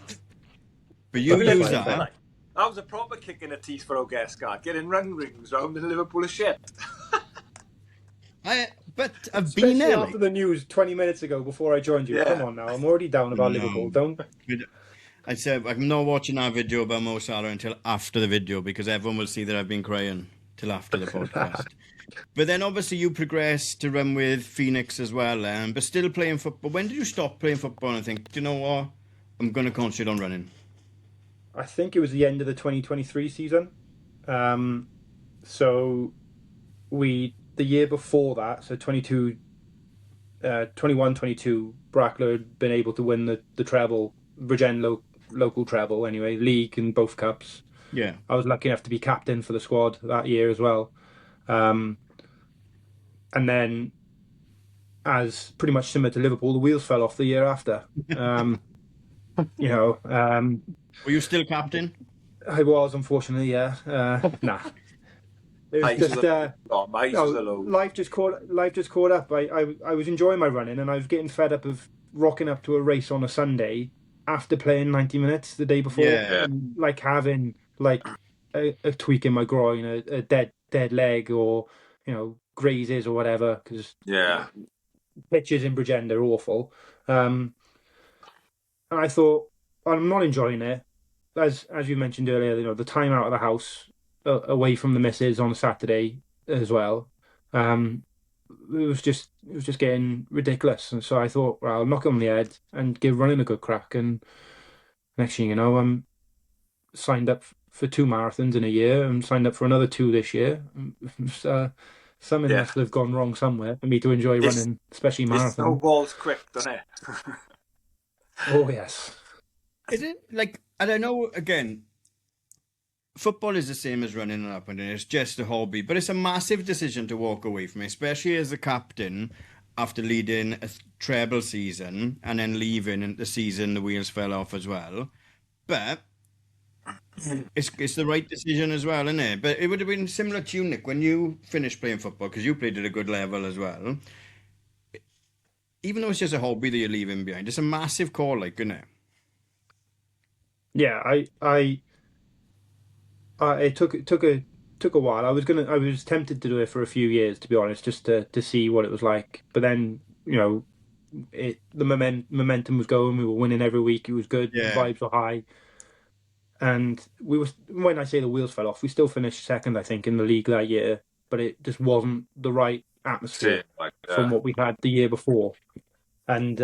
But you But it's use fine. that. That was a proper kick in the teeth for O'Gescard, getting run rings round in Liverpool of shit. But I've been Especially there, after like. the news 20 minutes ago before I joined you. Yeah. Come on now, I'm already down about Liverpool. Don't. I said I'm not watching that video about Mo Salah until after the video because everyone will see that I've been crying till after the podcast. But then obviously you progressed to run with Phoenix as well, but still playing football. When did you stop playing football and think, do you know what? I'm going to concentrate on running. I think it was the end of the 2023 season. So the year before that, so 21, 22, Brackler had been able to win the treble, Bridgend local treble anyway, league and both cups. Yeah. I was lucky enough to be captain for the squad that year as well. And then, as pretty much similar to Liverpool, the wheels fell off the year after. Were you still captain? I was, unfortunately, yeah. Nah. It was just life just caught up. I was enjoying my running, and I was getting fed up of rocking up to a race on a Sunday after playing 90 minutes the day before, and like having like a tweak in my groin, a dead leg, or grazes or whatever, because pitches in Bridgend are awful. And I thought, I'm not enjoying it. As you mentioned earlier, the time out of the house away from the missus on a Saturday as well. It was just getting ridiculous, and so I thought, well, I'll knock it on the head and give running a good crack. And next thing you know, I'm signed up for 2 marathons in a year, and signed up for another 2 this year. Something must have gone wrong somewhere for me to enjoy running, especially marathons. It snowballs quick, doesn't it? Oh yes. Is it like? And I know again. Football is the same as running and up and down. It's just a hobby, but it's a massive decision to walk away from it, especially as the captain after leading a treble season and then leaving the season the wheels fell off as well. But it's the right decision as well, isn't it? But it would have been similar to you, Nick, when you finished playing football, because you played at a good level as well. Even though it's just a hobby that you're leaving behind, it's a massive call, like, isn't it? Yeah, it took a while. I was tempted to do it for a few years, to be honest, just to see what it was like. But then, the momentum was going. We were winning every week. It was good. Yeah. The vibes were high. And when I say the wheels fell off, we still finished second, I think, in the league that year. But it just wasn't the right atmosphere from what we had the year before. And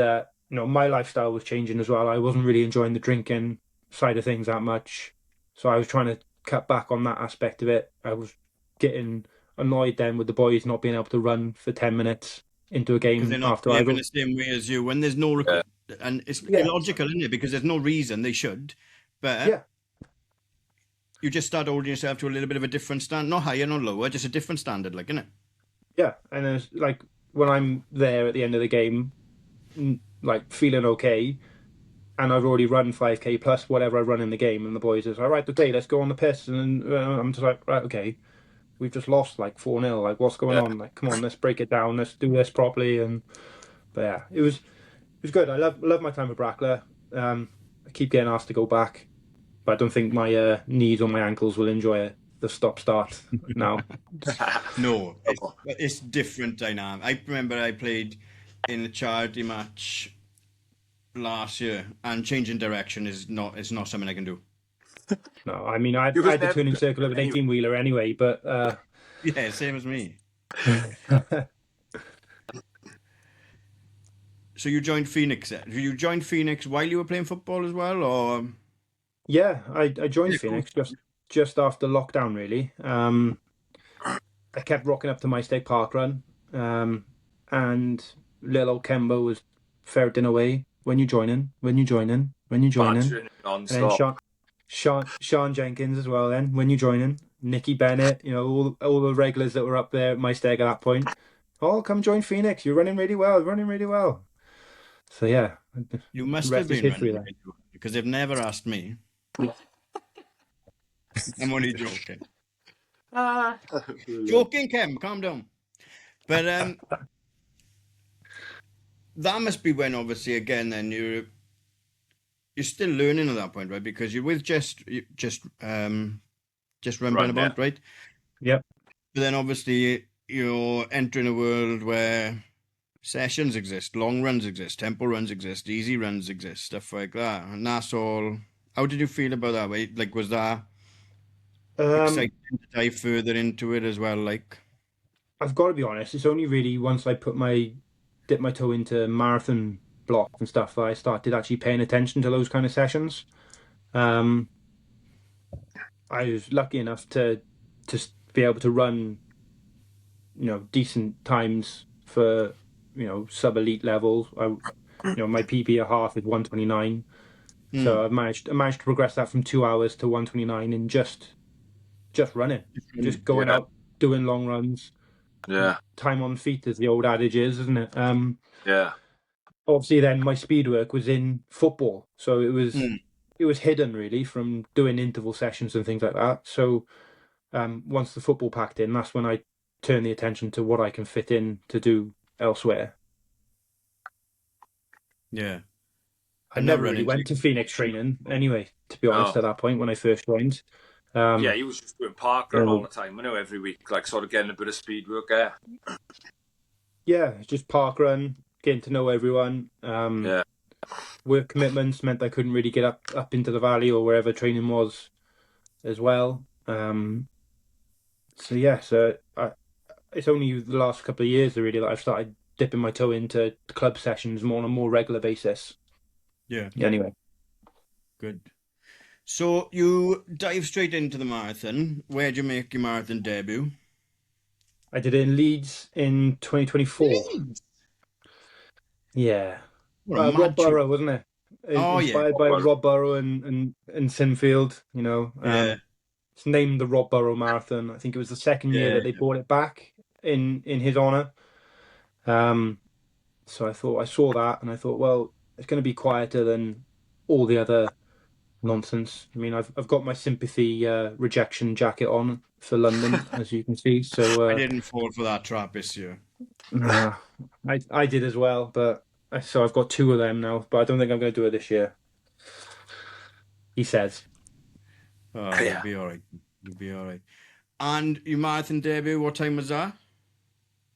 my lifestyle was changing as well. I wasn't really enjoying the drinking side of things that much, so I was trying to cut back on that aspect of it. I was getting annoyed then with the boys not being able to run for 10 minutes into a game they're not after behaving the same way as you when there's no and it's illogical, isn't it? Because there's no reason they should, but you just start holding yourself to a little bit of a different standard, not higher, not lower, just a different standard, like, isn't it? Yeah, and it's like when I'm there at the end of the game, like feeling okay, and I've already run 5k plus whatever I run in the game, and the boys is all right, okay, let's go on the piss, and I'm just like, right, okay, we've just lost like 4-0, like what's going on? Like, come on, let's break it down, let's do this properly. But yeah, it was good. I love my time with Brackler. I keep getting asked to go back, but I don't think my knees or my ankles will enjoy the stop start now. No, it's different dynamic. I remember I played in a charity match last year, and changing direction is not something I can do. No, I mean I had the turning circle of an 18-wheeler anyway, but yeah, same as me. So you joined Phoenix. You joined Phoenix while you were playing football as well, or? Yeah, I joined Phoenix just after lockdown, really. I kept rocking up to my state park run, and little old Kemba was ferreting away. When you joining? And then Sean Jenkins as well. Then when you join in, Nicky Bennett, all the regulars that were up there at my stag at that point. Oh, come join Phoenix. You're running really well. Running really well. So yeah, You the must have rest is been history running then. really well, because they've never asked me. I'm only joking. Joking, Kim. Calm down. But that must be when, obviously, again, then you're still learning at that point, right? Because you're with just rambling about, right? Yep. But then obviously you're entering a world where sessions exist, long runs exist, tempo runs exist, easy runs exist, stuff like that. And that's all. How did you feel about that? Like, was that Um, exciting to dive further into it as well? Like, I've got to be honest. It's only really once I dip my toe into marathon blocks and stuff that I started actually paying attention to those kind of sessions. Um, I was lucky enough to be able to run, decent times for, sub elite levels. My PB a half is 129, so I managed to progress that from 2 hours to 129 in just running, just going out doing long runs. Yeah. Time on feet, as the old adage is, isn't it? Yeah. Obviously, then my speed work was in football, so it was hidden really from doing interval sessions and things like that. So once the football packed in, that's when I turned the attention to what I can fit in to do elsewhere. yeah. I never really went to Phoenix training anyway, to be honest, at that point when I first joined. Yeah, he was just doing parkrun all the time, every week, like sort of getting a bit of speed work there. Yeah, just park run, getting to know everyone. Yeah. Work commitments meant I couldn't really get up into the valley or wherever training was as well. It's only the last couple of years really that I've started dipping my toe into club sessions more on a more regular basis. Yeah. Anyway, Good. So you dive straight into the marathon. Where'd you make your marathon debut? I did it in Leeds in 2024. Leeds? Yeah. What a Rob mad tune. Burrow, wasn't it? Oh, yeah. Inspired by Rob Burrow and Sinfield, Yeah. It's named the Rob Burrow Marathon. I think it was the second year Yeah. that they brought it back in his honor. So I saw that and I thought, well, it's going to be quieter than all the other nonsense. I mean, I've got my sympathy rejection jacket on for London, as you can see. So I didn't fall for that trap this year. I did as well, so I've got two of them now, but I don't think I'm going to do it this year. He says. Oh, you'll be all right. You'll be all right. And your marathon debut, what time was that?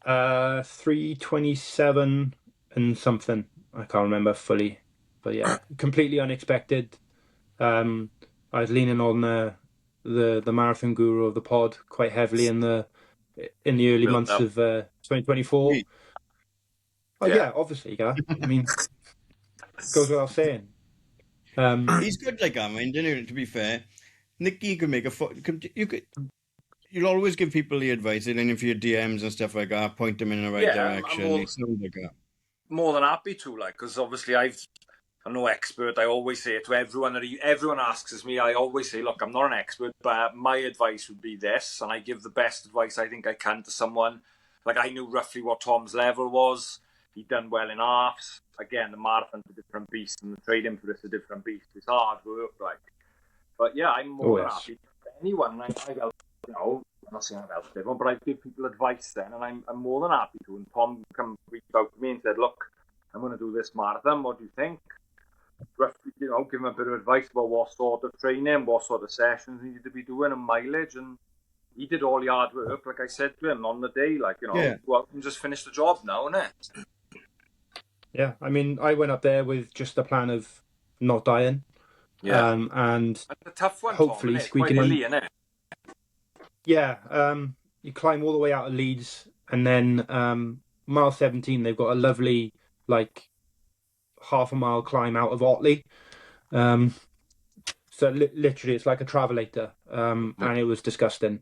3:27 and something. I can't remember fully, but yeah, completely unexpected. I was leaning on the marathon guru of the pod quite heavily in the early months of 2024. Me. Oh yeah, obviously, yeah. I mean, goes without saying. He's good like that, man. To be fair, Nicky could make you'll always give people the advice, and then if your DMs and stuff like that, point them in the right direction. It's like that. More than happy to, because obviously I'm no expert. I always say it to everyone everyone asks me. I always say, look, I'm not an expert, but my advice would be this, and I give the best advice I think I can to someone. Like, I knew roughly what Tom's level was. He'd done well in halves. Again, the marathon's a different beast, and the training for it's a different beast. It's hard work, But yeah, I'm more than happy for anyone. I've helped, I'm not saying I've helped everyone, but I give people advice then, and I'm more than happy to. And Tom reached out to me and said, look, I'm going to do this marathon. What do you think? Roughly, give him a bit of advice about what sort of training, what sort of sessions he needed to be doing, and mileage. And he did all the hard work, like I said to him on the day, go out and just finish the job now, innit? Yeah, I mean, I went up there with just the plan of not dying. Yeah. And that's a tough one, hopefully Tom, squeaking quite in. early, innit? Yeah, you climb all the way out of Leeds, and then mile 17, they've got a lovely, half a mile climb out of Otley. So literally, it's like a travelator, and it was disgusting.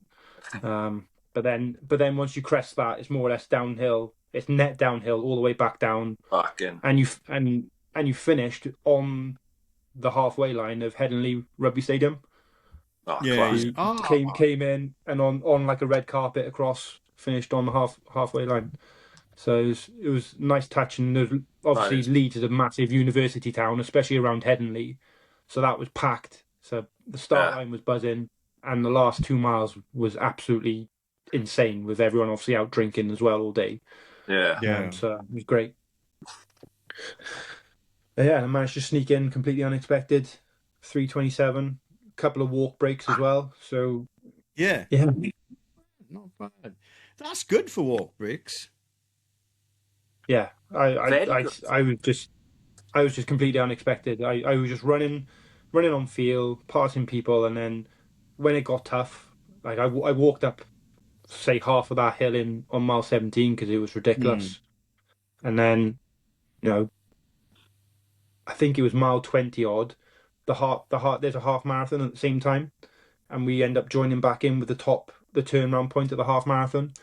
But then once you crest that, it's more or less downhill. It's net downhill all the way back down. Back in. And you finished on the halfway line of Headingley Rugby Stadium. Oh, Yeah, class. He came in and on like a red carpet across, finished on the halfway line. So it was nice touch, and obviously Nice. Leeds is a massive university town, especially around Headingley. So that was packed. So the start line was buzzing, and the last 2 miles was absolutely insane, with everyone obviously out drinking as well all day. Yeah. So it was great. But yeah, I managed to sneak in completely unexpected, 3:27, couple of walk breaks as well. So yeah, yeah, not bad. That's good for walk breaks. yeah. Very good. I was just completely unexpected. I was just running on field, passing people, and then when it got tough, like I walked up, say half of that hill on mile 17 because it was ridiculous, and then you know I think it was mile 20 odd. There's a half marathon at the same time, and we end up joining back in with the turnaround point of the half marathon.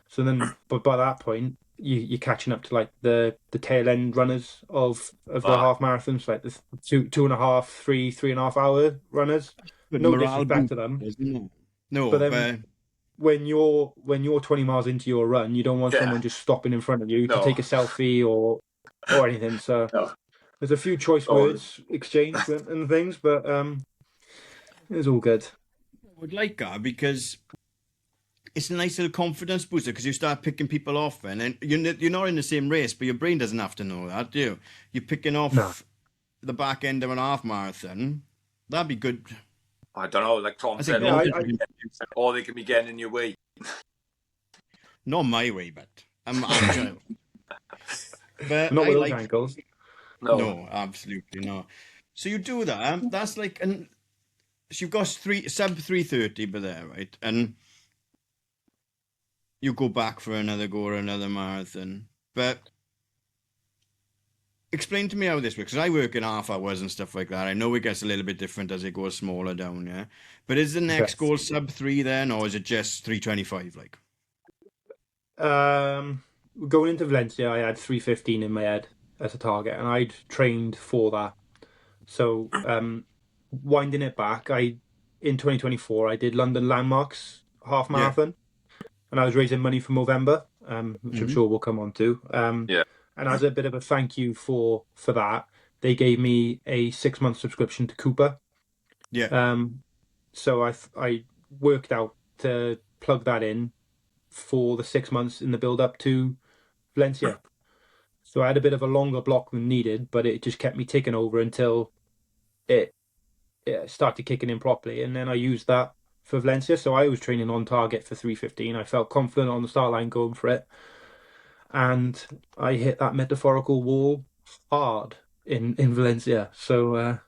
So then, but by that point, you're catching up to like the tail end runners of the half marathons, like the 2.5, 3.5 hour runners. But No morale disrespect to boost, them, isn't it? No, but then when you're 20 miles into your run, you don't want someone just stopping in front of you to take a selfie or anything. So there's a few choice words exchanged and things, but it was all good. I would like that because it's a nice little confidence booster because you start picking people off, and you're not in the same race, but your brain doesn't have to know that, do you? You're picking off the back end of an half marathon. That'd be good. I don't know, like Tom said, or they can be getting in your way. Not my way, but I'm agile. But not with those ankles. No, absolutely not. So you do that. That's like, and so you've got sub 3:30 by there, right? And you go back for another go or another marathon. But explain to me how this works, because I work in half hours and stuff like that. I know it gets a little bit different as it goes smaller down, yeah? But is the next goal sub 3 then, or is it just 3:25, like? Going into Valencia, I had 3:15 in my head as a target, and I'd trained for that. So, winding it back, in 2024, I did London Landmarks half marathon, and I was raising money for Movember, which I'm sure we'll come on to. And as a bit of a thank you for that, they gave me a 6-month subscription to Cooper. So I worked out to plug that in for the 6 months in the build up to Valencia. So I had a bit of a longer block than needed, but it just kept me ticking over until it started kicking in properly, and then I used that for Valencia. So I was training on target for 3:15. I felt confident on the start line going for it, and I hit that metaphorical wall hard in Valencia. So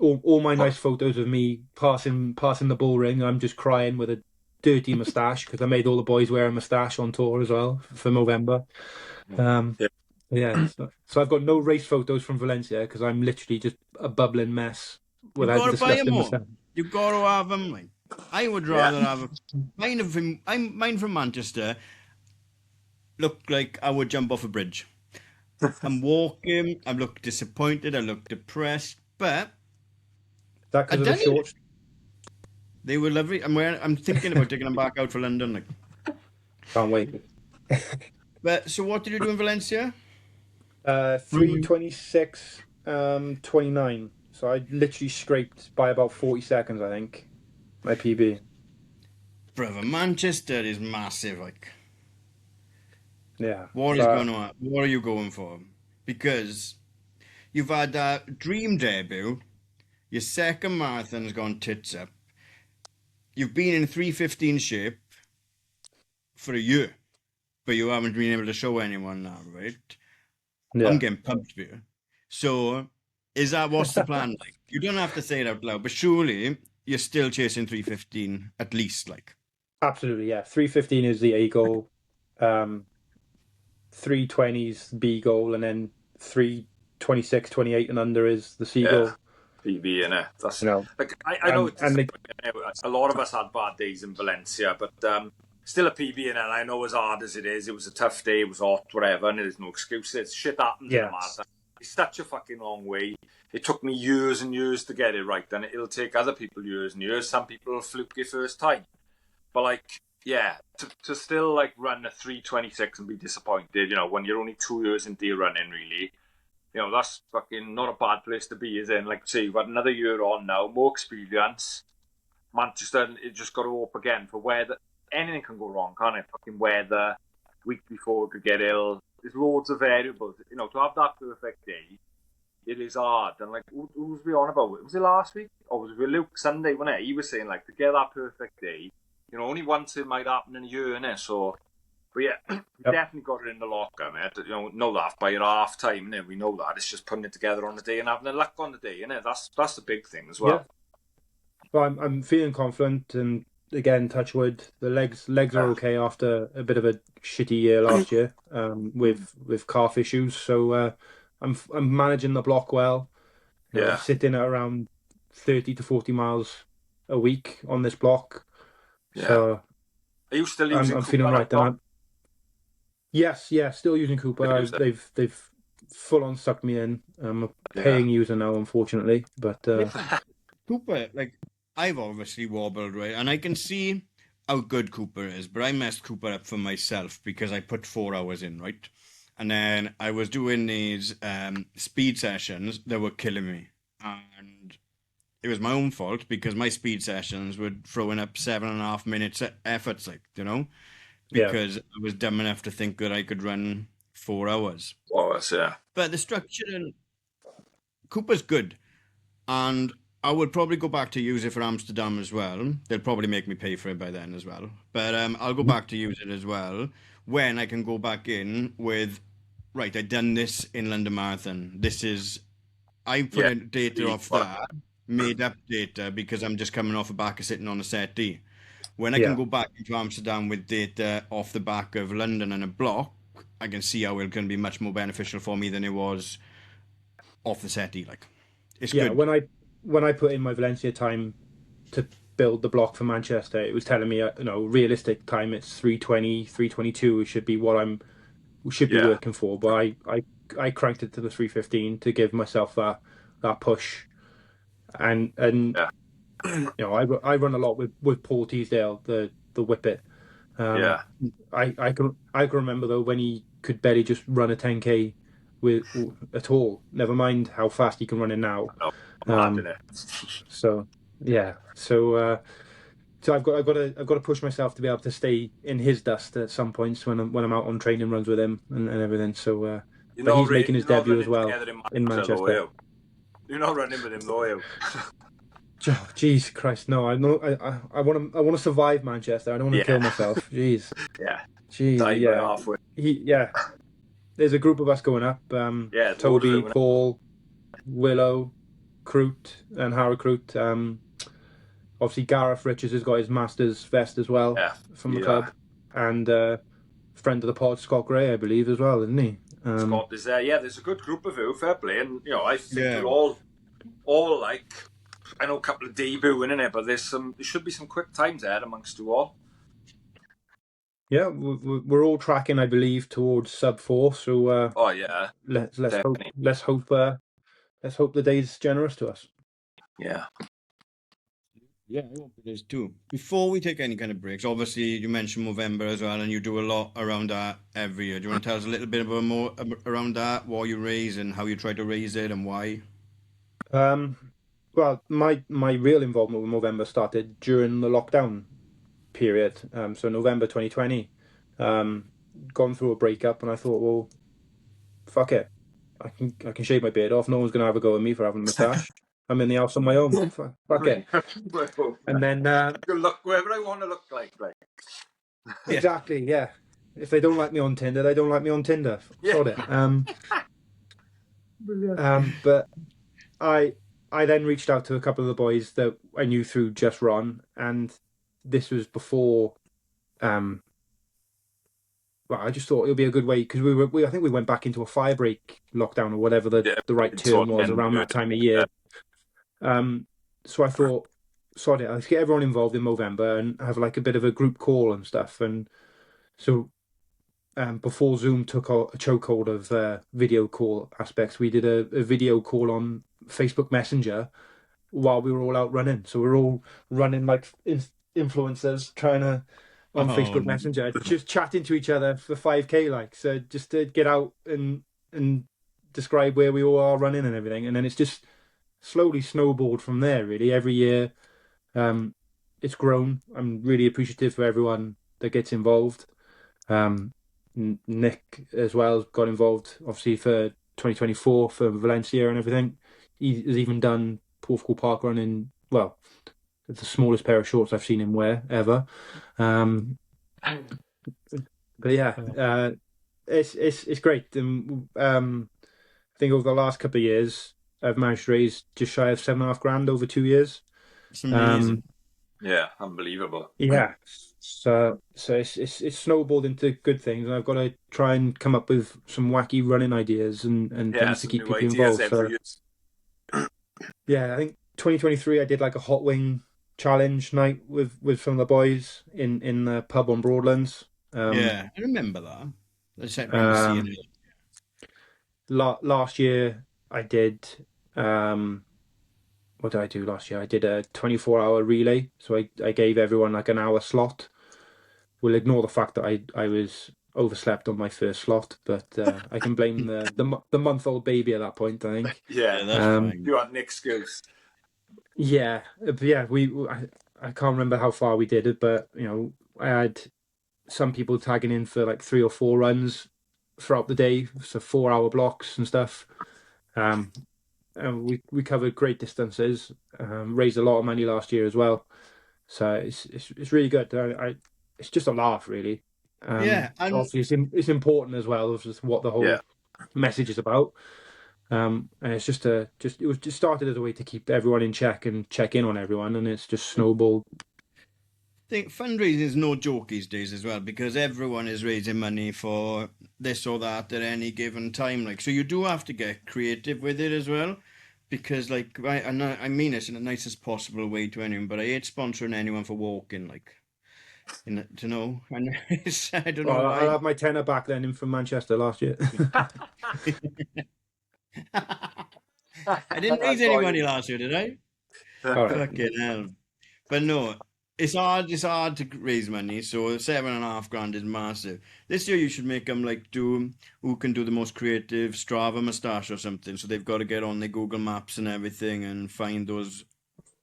all my nice photos of me passing the bull ring, I'm just crying with a dirty moustache because I made all the boys wear a moustache on tour as well for Movember. So I've got no race photos from Valencia because I'm literally just a bubbling mess without disgusting myself. You've got to have them. Like, I would rather have mine from Manchester. Look like I would jump off a bridge. I'm walking. I look disappointed. I look depressed. But that because of the shorts. They were lovely. I'm thinking about taking them back out for London. Like, can't wait. But so, what did you do in Valencia? 3:26, 29. So I literally scraped by about 40 seconds, I think, my PB. Brother, Manchester is massive. Like, yeah. What are you going for? Because you've had a dream debut. Your second marathon's gone tits up. You've been in 3:15 shape for a year, but you haven't been able to show anyone that, right? Yeah. I'm getting pumped for you. So, what's the plan like? You don't have to say it out loud, but surely you're still chasing 3:15 at least, like. Absolutely, yeah. 3:15 is the A goal. 3:20 is the B goal, and then 3:26, 28 and under is the C goal. PB, innit? That's, like, I know a lot of us had bad days in Valencia, but still a PB, and I know as hard as it is, it was a tough day, it was hot, whatever, and there's no excuses. Shit happens in a marathon. It's such a fucking long way. it took me years and years to get it right, and it'll take other people years and years. Some people will fluke it first time, but like, yeah, to still like run a 3:26 and be disappointed, you know, when you're only 2 years into your running, really, you know, that's fucking not a bad place to be, is it? And like, say, you've got another year on now, more experience. Manchester, it just got to hope again for weather. Anything can go wrong, can't it? Fucking weather, week before could get ill. There's loads of variables. You know, to have that perfect day, it is hard. And like, who was we on about? Was it last week? Or was it with Luke Sunday, wasn't it? He was saying, like, to get that perfect day, you know, only once it might happen in a year, innit? So, but yeah, we definitely got it in the locker, mate. You know that by your half time, innit? We know that. It's just putting it together on the day and having the luck on the day, innit? That's the big thing as well. Yeah. Well, I'm feeling confident, and again, touch wood, the legs are okay after a bit of a shitty year last year, with calf issues. So I'm managing the block well. You know, I'm sitting at around 30 to 40 miles a week on this block. Yeah. So are you still using? I'm feeling right. Then yes, still using Cooper. They've full on sucked me in. I'm a paying user now, unfortunately, but Cooper, like, I've obviously wobbled, right? And I can see how good Cooper is, but I messed Cooper up for myself because I put 4 hours in, right? And then I was doing these speed sessions that were killing me. And it was my own fault because my speed sessions were throwing up 7.5 minutes efforts, like, you know? Because I was dumb enough to think that I could run 4 hours. Yeah. But the structure in Cooper's good. And I would probably go back to use it for Amsterdam as well. They'll probably make me pay for it by then as well. But I'll go back to use it as well when I can go back in with, right, I've done this in London Marathon. I put in data off that, made up data because I'm just coming off the back of sitting on a settee. When I can go back into Amsterdam with data off the back of London and a block, I can see how it's going to be much more beneficial for me than it was off the settee. Like, it's good. When I put in my Valencia time to build the block for Manchester, it was telling me, realistic time, it's 3:20, 3:22 should be what be working for. But I cranked it to the 3:15 to give myself that push. And you know, I run a lot with Paul Teasdale, the Whippet. I can remember though when he could barely just run a 10K at all. Never mind how fast he can run it now. So I've got to push myself to be able to stay in his dust at some points when I'm out on training runs with him and everything. So but he's making his debut as well in Manchester. You're not running with him, though, are you? Oh, jeez Christ, no! I want to survive Manchester. I don't want to kill myself. Jeez. Jeez. Halfway. There's a group of us going up. Toby, Paul, Willow, Croot, and Harry Croot. Obviously Gareth Richards has got his Masters vest as well from the club, and friend of the pod Scott Gray, I believe, as well, isn't he? Scott is there. Yeah, there's a good group of you, fair play, and you know, I think we're all like, I know a couple of debuting in it, but there should be some quick times there amongst you all. Yeah, we're all tracking, I believe, towards sub 4. So let's hope the day's generous to us. Yeah, I hope it is too. Before we take any kind of breaks, obviously you mentioned Movember as well, and you do a lot around that every year. Do you want to tell us a little bit more around that, what you raise and how you try to raise it and why? Well, my real involvement with Movember started during the lockdown period. So November 2020, gone through a breakup, and I thought, well, fuck it, I can shave my beard off. No one's gonna have a go at me for having a moustache. I'm in the house on my own. Fuck it. And then look wherever I want to look like. Exactly, yeah. If they don't like me on Tinder, they don't like me on Tinder. Sod it. But I then reached out to a couple of the boys that I knew through Just Run, and this was before. Well, I just thought it would be a good way because I think we went back into a fire break lockdown or whatever the right term was around that time of year. So I thought, sod it, let's get everyone involved in Movember and have like a bit of a group call and stuff. And so before Zoom took a chokehold of video call aspects, we did a video call on Facebook Messenger while we were all out running. So we're all running like influencers trying to on Oh, Facebook Messenger, just chatting to each other for 5K, like, so just to get out and describe where we all are running and everything. And then it's just slowly snowballed from there, really. Every year, it's grown. I'm really appreciative for everyone that gets involved. Nick as well got involved, obviously, for 2024 for Valencia and everything. He has even done Porthcawl Park Run in, well, the smallest pair of shorts I've seen him wear ever. But yeah, it's great. I think over the last couple of years, I've managed to raise just shy of £7.5 grand over 2 years. it's amazing. Yeah, unbelievable. Yeah, so it's snowballed into good things, and I've got to try and come up with some wacky running ideas and things to keep people involved. So yeah, I think 2023 I did like a hot wing challenge night with some of the boys in the pub on Broadlands. Yeah, I remember that. I just remember seeing it. Last year I did what did I do last year? I did a 24-hour relay, so I gave everyone like an hour slot. We'll ignore the fact that I was overslept on my first slot, but I can blame the month-old baby at that point, I think. Yeah, that's fine. You had Nick's excuse. Yeah, but yeah, I can't remember how far we did it, but you know, I had some people tagging in for like 3 or 4 runs throughout the day, so 4-hour blocks and stuff. And we covered great distances, raised a lot of money last year as well. So it's really good. It's just a laugh, really. Yeah, and obviously it's important as well. It's just what the whole message is about. And it's just it was just started as a way to keep everyone in check and check in on everyone, and it's just snowballed. I think fundraising is no joke these days as well, because everyone is raising money for this or that at any given time. Like, so you do have to get creative with it as well, because like I mean this in the nicest possible way to anyone, but I hate sponsoring anyone for walking. Like, to know, and I don't know why. I'll have my tenner back then in from Manchester last year. I didn't raise any money last year, did I? All right. Fucking hell. But no, it's hard to raise money, so £7.5 is massive. This year you should make them like do who can do the most creative Strava moustache or something, so they've got to get on their Google Maps and everything and find those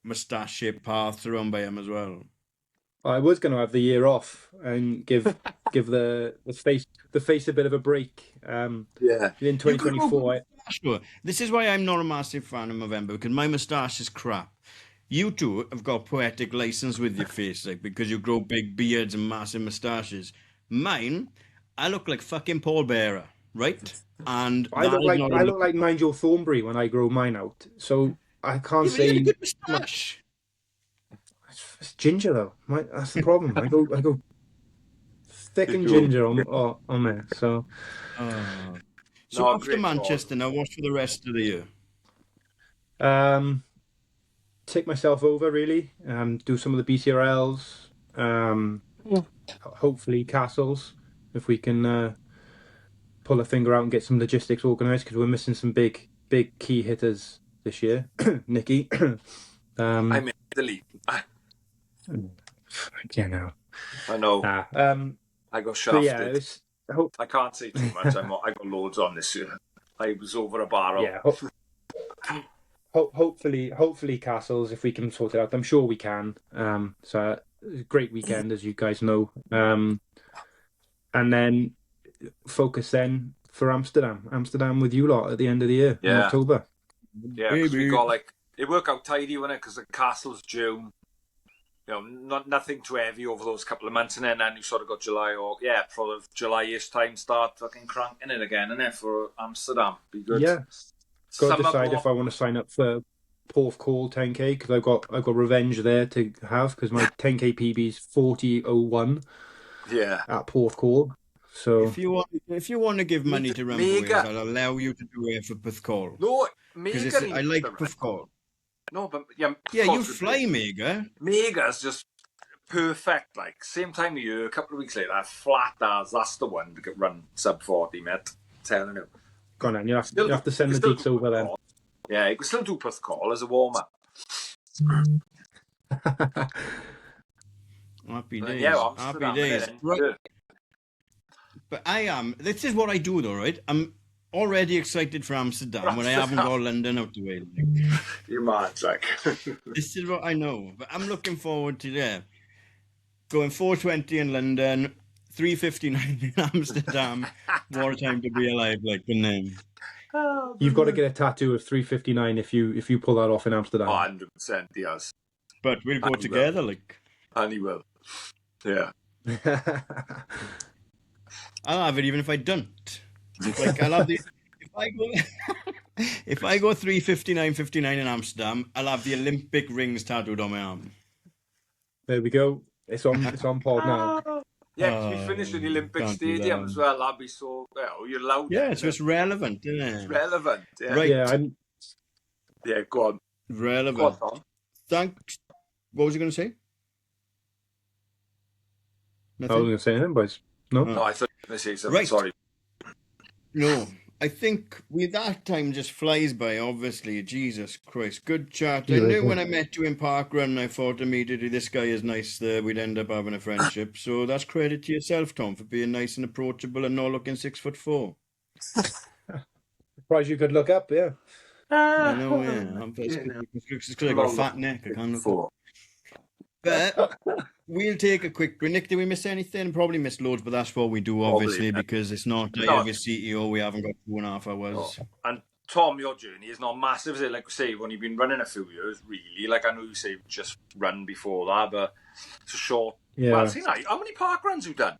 moustache shaped paths around by them as well. I was going to have the year off and give the face a bit of a break. In 2024. Sure. This is why I'm not a massive fan of Movember, because my moustache is crap. You two have got poetic license with your face, like, because you grow big beards and massive moustaches. Mine, I look like fucking Paul Bearer, right? And I look like Nigel Thornberry when I grow mine out. So I can't say. You had a good moustache. It's ginger though. That's the problem. I go thick and ginger on there. So. So after Manchester, now what's for the rest of the year? Take myself over really. Do some of the BCRLs. Hopefully castles, if we can pull a finger out and get some logistics organised, because we're missing some big key hitters this year. Nicky. I'm in Italy. Yeah, no. I know. I got shafted. Yeah, I can't say too much. I got loads on this year. I was over a barrel. Yeah. Hopefully castles, if we can sort it out. I'm sure we can. So great weekend, as you guys know. And then focus then for Amsterdam with you lot at the end of the year in October. Yeah, because we got it worked out tidy, wasn't it? Because the castle's June. You know, nothing too heavy over those couple of months, and then you sort of got July or probably July-ish time start fucking cranking it again, and then for Amsterdam, be good. Yeah, got to decide if I want to sign up for Porthcawl 10k, because I've got revenge there to have, because my 10k PB is 40:01. Yeah, at Porthcawl. So if you want to give money to Rumble, I'll allow you to do it for Porthcawl. No, because I like Porthcawl. No, but you fly Mega. Mega's just perfect. Like same time of year, a couple of weeks later, flat as that's the one to get run sub 40, mate. I'm telling you. Go on then, you have to send the deets over then. Yeah, you can still do Puthcall as a warm-up. Happy days. Yeah, Happy days. Right. But this is what I do though, right? I'm already excited for Amsterdam when I haven't got London out the way. Like. You're mad, like. This is what I know. But I'm looking forward to going 4:20 in London, 3:59 in Amsterdam. What a time to be alive, like the name. You've got to get a tattoo of 359 if you pull that off in Amsterdam. 100%, yes. But we'll go together, like. And he will. Yeah. I'll have it even if I don't. Like I'll have the if I go 3:59:59 in Amsterdam, I'll have the Olympic rings tattooed on my arm. There we go. It's on pod now. Yeah, because we finished in the Olympic Stadium as well. That'd be so. Well, you're allowed. Yeah, so it's relevant, isn't it? It's relevant. Yeah. Right. Yeah, go on. Relevant. Go on, Tom. Thanks. What was you going to say? Nothing? I wasn't going to say anything, boys. No? No, I thought you were going to say something. Right. Sorry. No, I think that time just flies by, obviously. Jesus Christ. Good chat. I knew when I met you in Parkrun, I thought immediately, this guy is nice there. We'd end up having a friendship. So that's credit to yourself, Tom, for being nice and approachable and not looking 6'4". Surprised you could look up, yeah. I know, yeah. It's because I got a fat neck. I can't look up. But we'll take a quick break. Nick, did we miss anything? Probably missed loads, but that's what we do, obviously, because it's not every CEO. We haven't got 2.5 hours. No. And Tom, your journey is not massive, is it? Like we say, when you've been running a few years, really. Like I know you say just run before that, but it's a short. Yeah. Well, see, how many park runs have you done?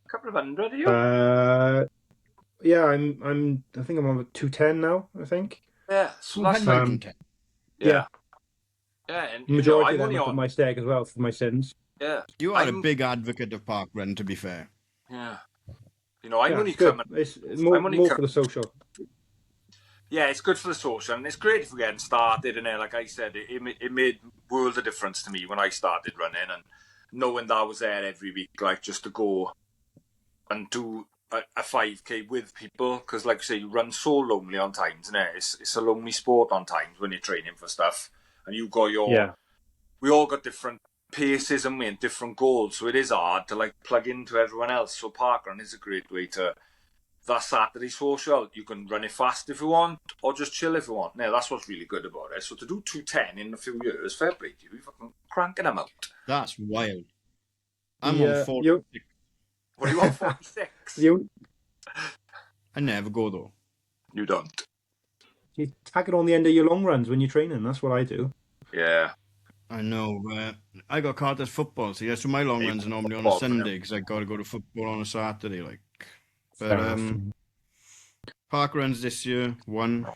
A couple of hundred, are you? Yeah, I think I'm on 210 now. I think. Yeah, so that's 210. Yeah. Yeah, and majority of them are my stag as well for my sins. Yeah, you are a big advocate of parkrun, to be fair. Yeah, I'm only coming. It's more for the social. Yeah, it's good for the social, and it's great if we're getting started. And like I said, it made world of difference to me when I started running, and knowing that I was there every week, like just to go and do a 5K with people, because like I say, you run so lonely on times, isn't it? It's a lonely sport on times when you're training for stuff. And you got we all got different paces and different goals, so it is hard to like plug into everyone else. So parkrun is a great way to that Saturday social. You can run it fast if you want, or just chill if you want. Now that's what's really good about it. So to do 210 in a few years, fair play to you. You're fucking cranking them out. That's wild. I'm on 46. What are you on 46? I never go though. You don't. You tag it on the end of your long runs when you're training. That's what I do. Yeah. I know. I got caught at football, so so my long runs are normally on a Sunday because I got to go to football on a Saturday. Like, but park runs this year 1.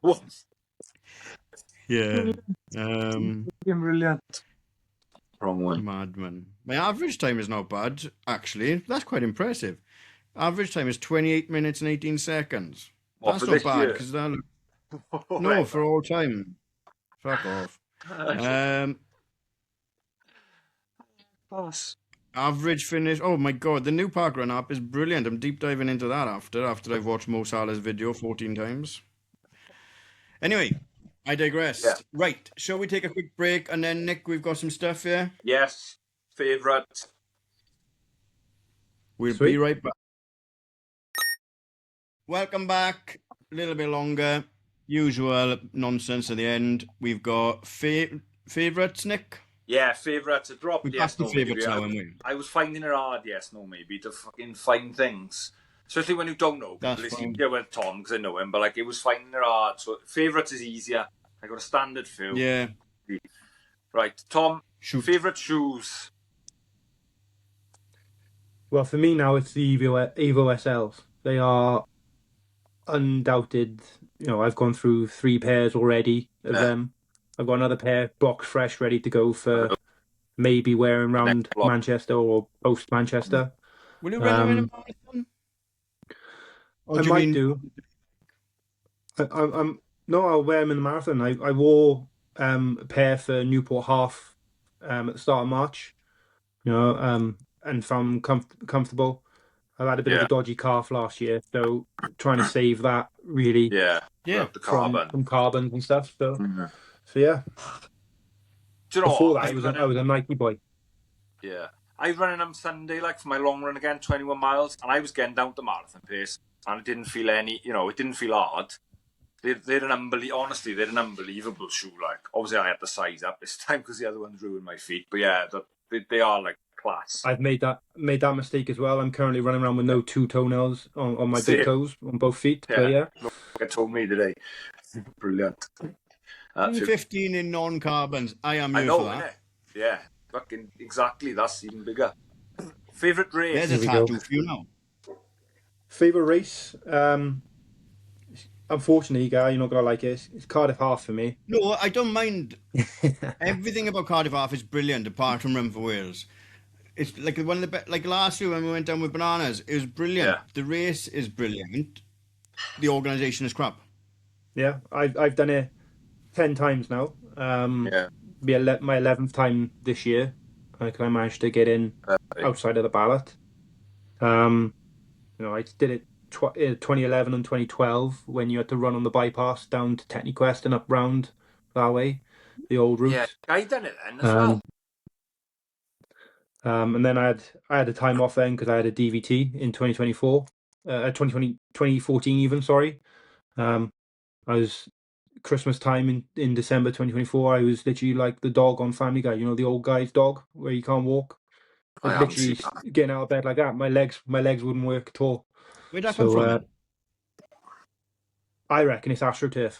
What? Yeah. Brilliant. Wrong one. Madman. My average time is not bad, actually. That's quite impressive. Average time is 28 minutes and 18 seconds. That's not bad because no, for all time. Fuck off. Average finish. Oh my god, the new parkrun app is brilliant. I'm deep diving into that after I've watched Mo Salah's video 14 times. Anyway, I digress. Yeah. Right, shall we take a quick break and then Nick, we've got some stuff here. Yes, favourite. We'll be right back. Welcome back. A little bit longer. Usual nonsense at the end. We've got favourites, Nick? Yeah, favourites. It dropped. We passed the favourites now, haven't we? I was finding it hard, maybe, to fucking find things. Especially when you don't know. It's easier with Tom, because I know him, but like it was finding it hard. So favourites is easier. I got a standard few. Yeah. Right, Tom, favourite shoes? Well, for me now, it's the Evo SLs. They are undoubted. I've gone through 3 pairs already of them. I've got another pair box fresh, ready to go for maybe wearing around Manchester or post Manchester. Will you run them in a marathon? I might do. No, I'll wear them in the marathon. I wore a pair for Newport Half at the start of March, and found comfortable. I've had a bit of a dodgy calf last year, so trying to save that really Without the carbon. from carbons and stuff. So, so yeah. Do you know Before what? that, I was a Nike boy. Yeah. I ran on Sunday, like, for my long run again, 21 miles, and I was getting down to marathon pace, and it didn't feel it didn't feel hard. They're an unbelievable shoe. Like, obviously, I had to size up this time because the other ones ruined my feet. But yeah, they are like class. I've made that mistake as well. I'm currently running around with no two toenails on my big toes on both feet. Yeah. But yeah, It told me today. Brilliant. 15 in non-carbons. I am you for that. Innit? Yeah, fucking exactly. That's even bigger. Favorite race? There's a tattoo for you now. Favorite race? Unfortunately, guy, you're not gonna like it. It's Cardiff Half for me. No, I don't mind. Everything about Cardiff Half is brilliant, apart from Run for Wales. It's like one of the like last year when we went down with Bananas. It was brilliant. Yeah. The race is brilliant. The organisation is crap. Yeah, I've done it 10 times now. Be my 11th time this year. I managed to get in outside of the ballot. I did it 2011 and 2012 when you had to run on the bypass down to Techniquest and up round that way, the old route. Yeah, I done it then as well. And then I had a time off then because I had a DVT in 2024, 2014 even, sorry. I was Christmas time in December 2024. I was literally like the dog on Family Guy, the old guy's dog where you can't walk. I was literally getting out of bed like that. My legs wouldn't work at all. Where'd that come from? I reckon it's AstroTurf.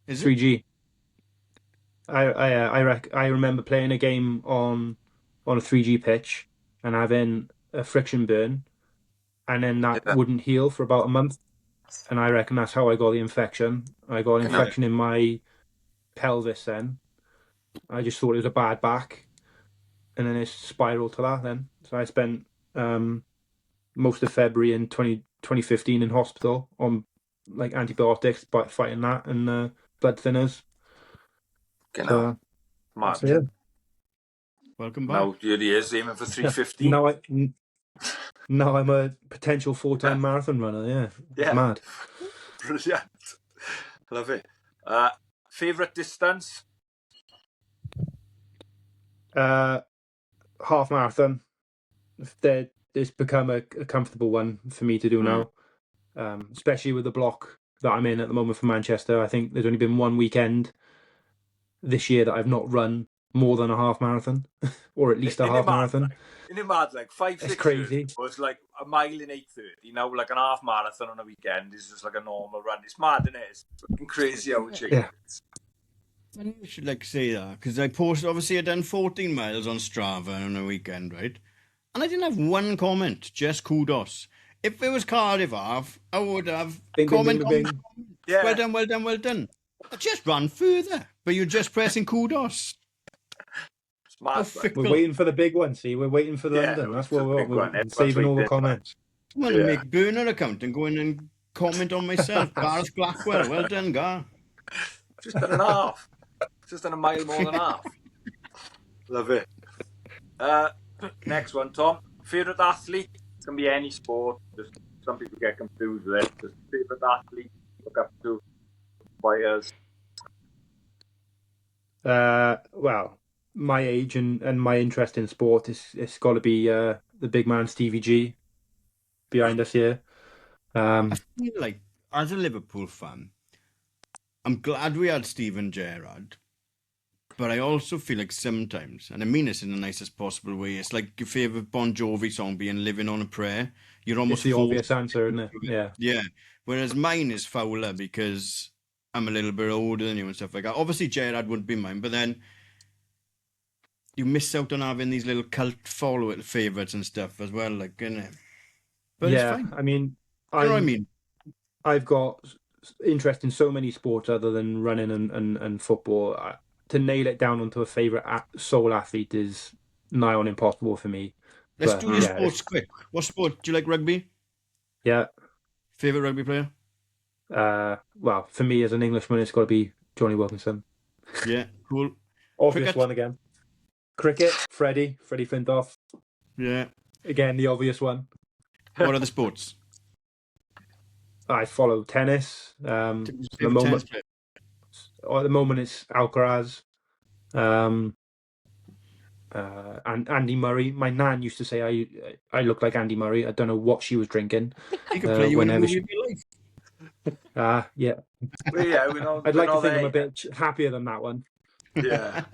Is 3G. I remember playing a game on a 3G pitch and having a friction burn, and then that wouldn't heal for about a month. And I reckon that's how I got the infection. I got an infection in my pelvis then. I just thought it was a bad back. And then it spiraled to that then. So I spent most of February in 2015 in hospital on like antibiotics, but fighting that and blood thinners. So yeah. Welcome back. Now here he is aiming for 350. Now I'm a potential 4-time marathon runner. Yeah. Mad. Brilliant. Love it. Favorite distance? Half marathon. It's become a comfortable one for me to do now, especially with the block that I'm in at the moment for Manchester. I think there's only been one weekend this year that I've not run more than a half marathon, or at least a half marathon. Isn't it mad? Like 5-6 it's crazy. It was like a mile in 8:30. Now, like an half marathon on a weekend is just like a normal run. It's mad, isn't it? It's fucking crazy how it changes. Yeah. I should say that because I posted. Obviously, I done 14 miles on Strava on a weekend, right? And I didn't have one comment, just kudos. If it was Cardiff Half, I would have commented. Yeah. Well done. I just ran further, but you're just pressing kudos. We're waiting for the big one. See, we're waiting for London. That's what we're saving all the comments. I'm going to make a burner account and go in and comment on myself. Gareth Blackwell, well done, Gar. Just done an half. Just done a mile more than half. Love it. Next one, Tom. Favorite athlete? It can be any sport. Just some people get confused with it. Just favorite athlete, look up to fighters. Well, my age and my interest in sport it's got to be the big man Stevie G behind us here. I feel like as a Liverpool fan, I'm glad we had Steven Gerrard, but I also feel like sometimes, and I mean this in the nicest possible way, it's like your favourite Bon Jovi song being "Living on a Prayer." You're almost the obvious answer, isn't it? Yeah. Yeah. Whereas mine is Fowler because I'm a little bit older than you and stuff like that. Obviously, Gerrard wouldn't be mine, but then you miss out on having these little cult follow favourites and stuff as well, like, innit? But yeah, it's fine. I mean, you know what I mean? I've got interest in so many sports other than running and football. To nail it down onto a favourite sole athlete is nigh on impossible for me. Let's do your sports quick. What sport? Do you like rugby? Yeah. Favourite rugby player? Well, for me as an Englishman, it's got to be Johnny Wilkinson. Yeah, cool. Obvious one again. Cricket, Freddie Flintoff. Yeah. Again, the obvious one. What are the sports? I follow tennis. Tennis player? At the moment, it's Alcaraz. And Andy Murray. My nan used to say I look like Andy Murray. I don't know what she was drinking. He could play you in a whenever movie of your life. Yeah. Well, yeah, we know. I'd like to think I'm a bit happier than that one. Yeah.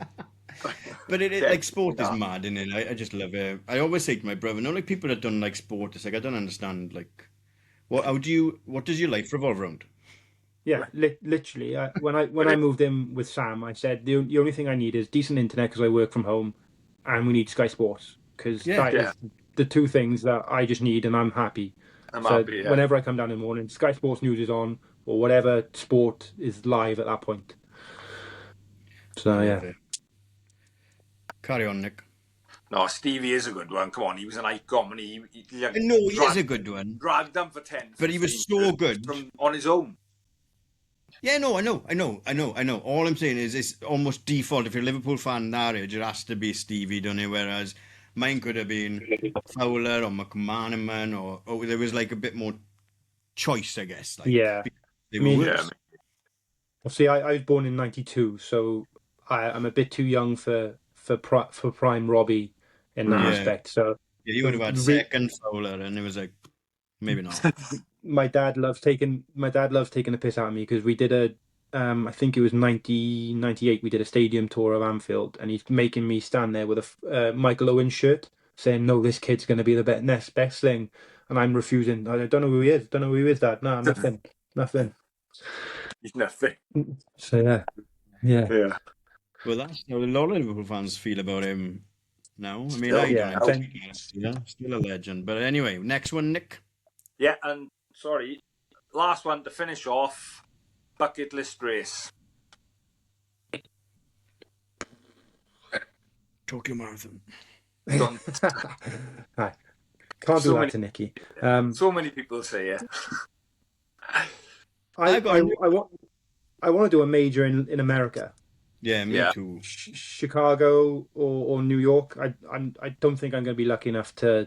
But like sport is mad, isn't it? I just love it. I always say to my brother, no, like people that don't like sport, it's like I don't understand. Like, what does your life revolve around? Yeah, literally. When I moved in with Sam, I said the only thing I need is decent internet because I work from home, and we need Sky Sports because that is the two things that I just need, and I'm happy. Whenever I come down in the morning, Sky Sports News is on, or whatever sport is live at that point. So yeah. Carry on, Nick. No, Stevie is a good one. Come on, he was an icon. He is a good one. Dragged them for 10. But he was so good on his own. Yeah, no, I know. All I'm saying is it's almost default. If you're a Liverpool fan that age, it has to be Stevie, don't it? Whereas mine could have been Fowler or McManaman, or there was like a bit more choice, I guess. Like, yeah. See, I was born in '92, so I'm a bit too young for prime Robbie in that aspect. So yeah, you would have had second Fowler, and it was like maybe not. My dad loves taking the piss out of me because we did I think it was 1998. We did a stadium tour of Anfield, and he's making me stand there with a Michael Owen shirt, saying, "No, this kid's going to be the best thing," and I'm refusing. I don't know who he is. Don't know who he is. Dad, no, nothing. He's nothing. So yeah. Well, that's how a lot of Liverpool fans feel about him now. I mean, still a legend. But anyway, next one, Nick. Yeah, and sorry, last one to finish off. Bucket list race. Tokyo Marathon. Can't do that to Nicky. So many people say it. I want to do a major in America. Yeah, me too. Chicago or New York. I don't think I'm going to be lucky enough to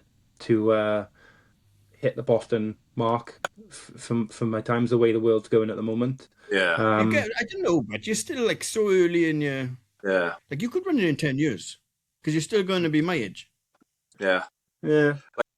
hit the Boston mark from my times, the way the world's going at the moment. Yeah. I don't know, but you're still like so early in your... Yeah. Like you could run it in 10 years because you're still going to be my age. Yeah. Yeah.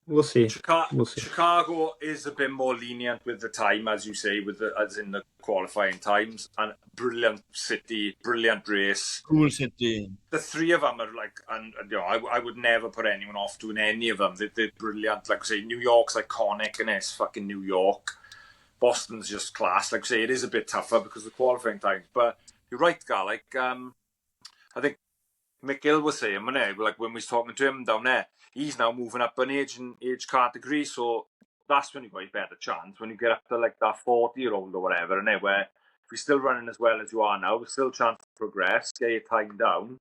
We'll see. Chicago is a bit more lenient with the time, as you say, as in the qualifying times, and brilliant city, brilliant race. Cool city. The three of them are like, and I would never put anyone off doing any of them. They're brilliant. Like I say, New York's iconic, and it's fucking New York. Boston's just class. Like I say, it is a bit tougher because of the qualifying times. But you're right, Gar. Like I think Mick Gill was saying, like when we was talking to him down there, he's now moving up an age category, so that's when you got a better chance. When you get up to like that 40-year-old or whatever, where if you're still running as well as you are now, there's still a chance to progress, get your time down.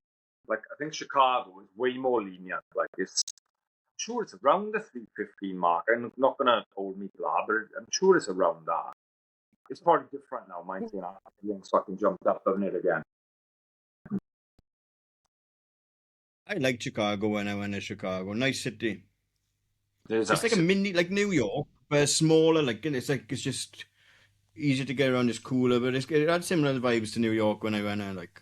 Like I think Chicago is way more lenient. Like I'm sure it's around the 3:15 mark. I'm not gonna hold me to that, but I'm sure it's around that. It's probably different now. Mine's young fucking jumped up on it again. I liked Chicago when I went to Chicago. Nice city. It's like a mini, like New York, but smaller. Like it's just easier to get around. It's cooler, but it had similar vibes to New York when I went there. Like,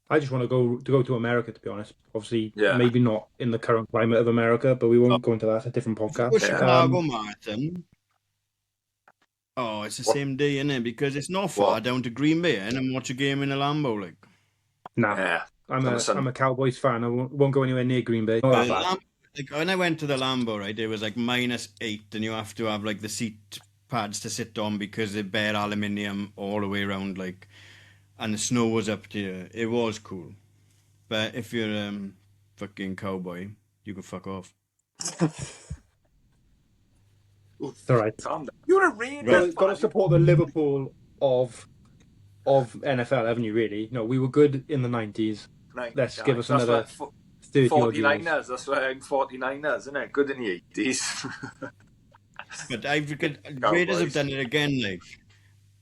I just want to go to America, to be honest. Obviously, maybe not in the current climate of America, but we won't go into that. It's a different podcast. Chicago Marathon. Oh, it's the same day, isn't it? Because it's not far down to Green Bay, and watch a game in a Lambo, like. Nah. Yeah. I'm a Cowboys fan. I won't go anywhere near Green Bay. Like when I went to the Lambo, right, it was like -8, and you have to have like the seat pads to sit on because they're bare aluminium all the way around, like, and the snow was up to you. It was cool, but if you're fucking cowboy, you can fuck off. All right. You're a Raiders. Got to support the Liverpool of NFL, haven't you? Really? No, we were good in the 90s. Let's give us another 30 49ers. That's why I'm 49ers, isn't it? Good in the 80s. But Raiders have done it again. Like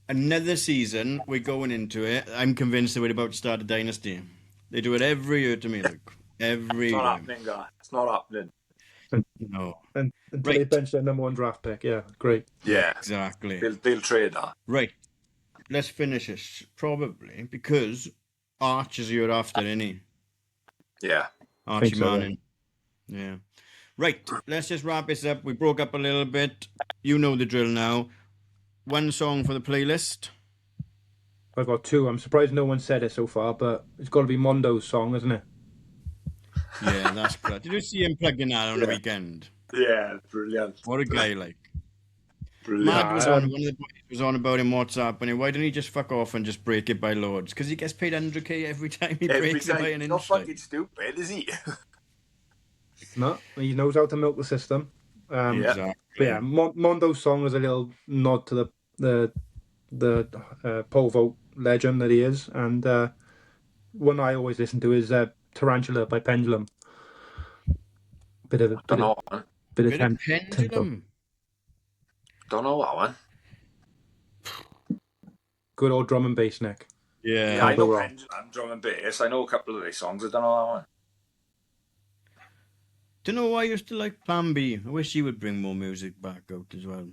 another season, we're going into it. I'm convinced that we're about to start a dynasty. They do it every year to me, Luke. Every It's not year. happening, guy. It's not happening. No. And until Right. they bench their number 1 draft pick. Yeah, great. Yeah. Exactly. They'll trade that. Right. Let's finish this, probably, because Arch is year after, isn't he? Yeah. Archie so, yeah. Manning. Yeah. Right. Let's just wrap this up. We broke up a little bit. You know the drill now. One song for the playlist. I've got 2. I'm surprised no one said it so far, but it's got to be Mondo's song, isn't it? Yeah, that's correct. Did you see him plugging that on the weekend? Yeah, brilliant. What a guy, like. Brilliant. Mad was on, one of the boys was on about him WhatsApp, and why don't he just fuck off and just break it by loads? Because he gets paid 100k every time he breaks it by an He's not inch. fucking stupid, is he? No, he knows how to milk the system. Yeah. Exactly. But yeah, Mondo's song is a little nod to the pole vault legend that he is, and one I always listen to is "Tarantula" by Pendulum. Bit of Don't know that one. Bit of Pendulum. Don't know that one. Good old drum and bass, Nick. Yeah, I know Pendulum, drum and bass. I know a couple of their songs. I don't know that one. Do you know why I used to like Plan B? I wish he would bring more music back out as well.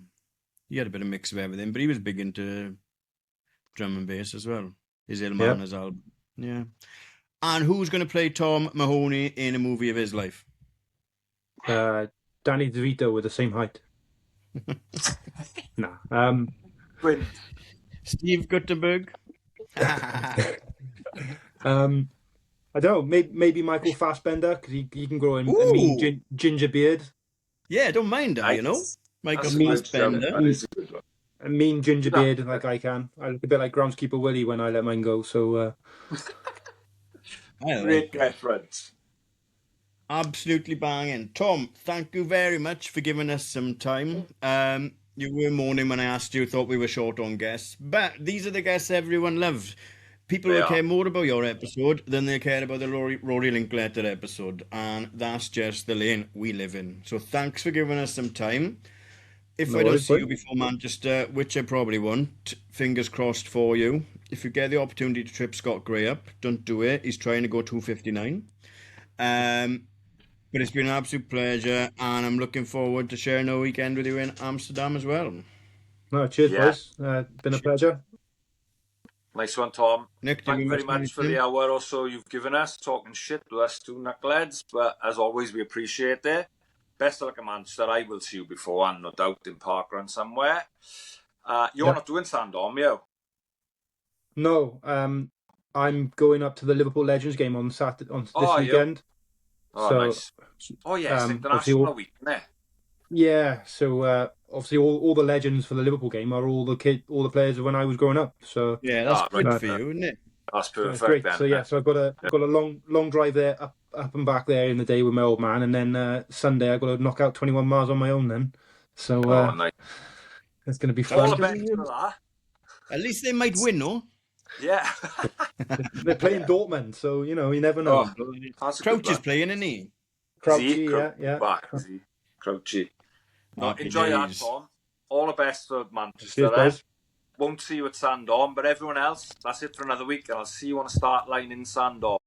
He had a bit of mix of everything, but he was big into drum and bass as well. His Il Man's album. Yeah. And who's going to play Tom Mahoney in a movie of his life? Danny DeVito with the same height. Nah. Win. Steve Guttenberg. I don't know. Maybe Michael Fassbender, because he can grow a mean ginger beard. Yeah, don't mind that, you know. Michael Fassbender. A mean ginger beard like I can. I look a bit like groundskeeper Willie when I let mine go. So Great reference. Absolutely banging. Tom, thank you very much for giving us some time. You were moaning when I asked you, thought we were short on guests, but these are the guests everyone loves. People will care more about your episode than they care about the Rory Linklater episode, and that's just the lane we live in. So thanks for giving us some time. If I don't see you before Manchester, which I probably won't, fingers crossed for you. If you get the opportunity to trip Scott Gray up, don't do it. He's trying to go 259. But it's been an absolute pleasure, and I'm looking forward to sharing a weekend with you in Amsterdam as well. No, cheers, boys. Been a pleasure. Nice one, Tom. Nick, thank you very much for the hour or so you've given us, talking shit with us two knuckleheads. But as always, we appreciate it. Best of luck in Manchester. I will see you before, and no doubt in Parkrun somewhere. You're not doing Sandom, you? No, I'm going up to the Liverpool Legends game on Saturday this weekend. Oh, so, nice. Oh, yeah, it's international week, isn't it? Yeah, so obviously all the legends for the Liverpool game are all the players of when I was growing up. So yeah, that's good for you, isn't it? That's perfect. Great. Then, so yeah, so I've got a long drive there up and back there in the day with my old man, and then Sunday I got to knock out 21 miles on my own. Then, so nice. It's going to be fun. All the best for that. At least they might win, no? Yeah. They're playing Dortmund, so you never know. Crouch is playing, isn't he? Crouchy, yeah. Back, Crouchy. Enjoy that, Tom. All the best for Manchester. Cheers, won't see you at Sandom, but everyone else, that's it for another week, and I'll see you on a start line in Sandom.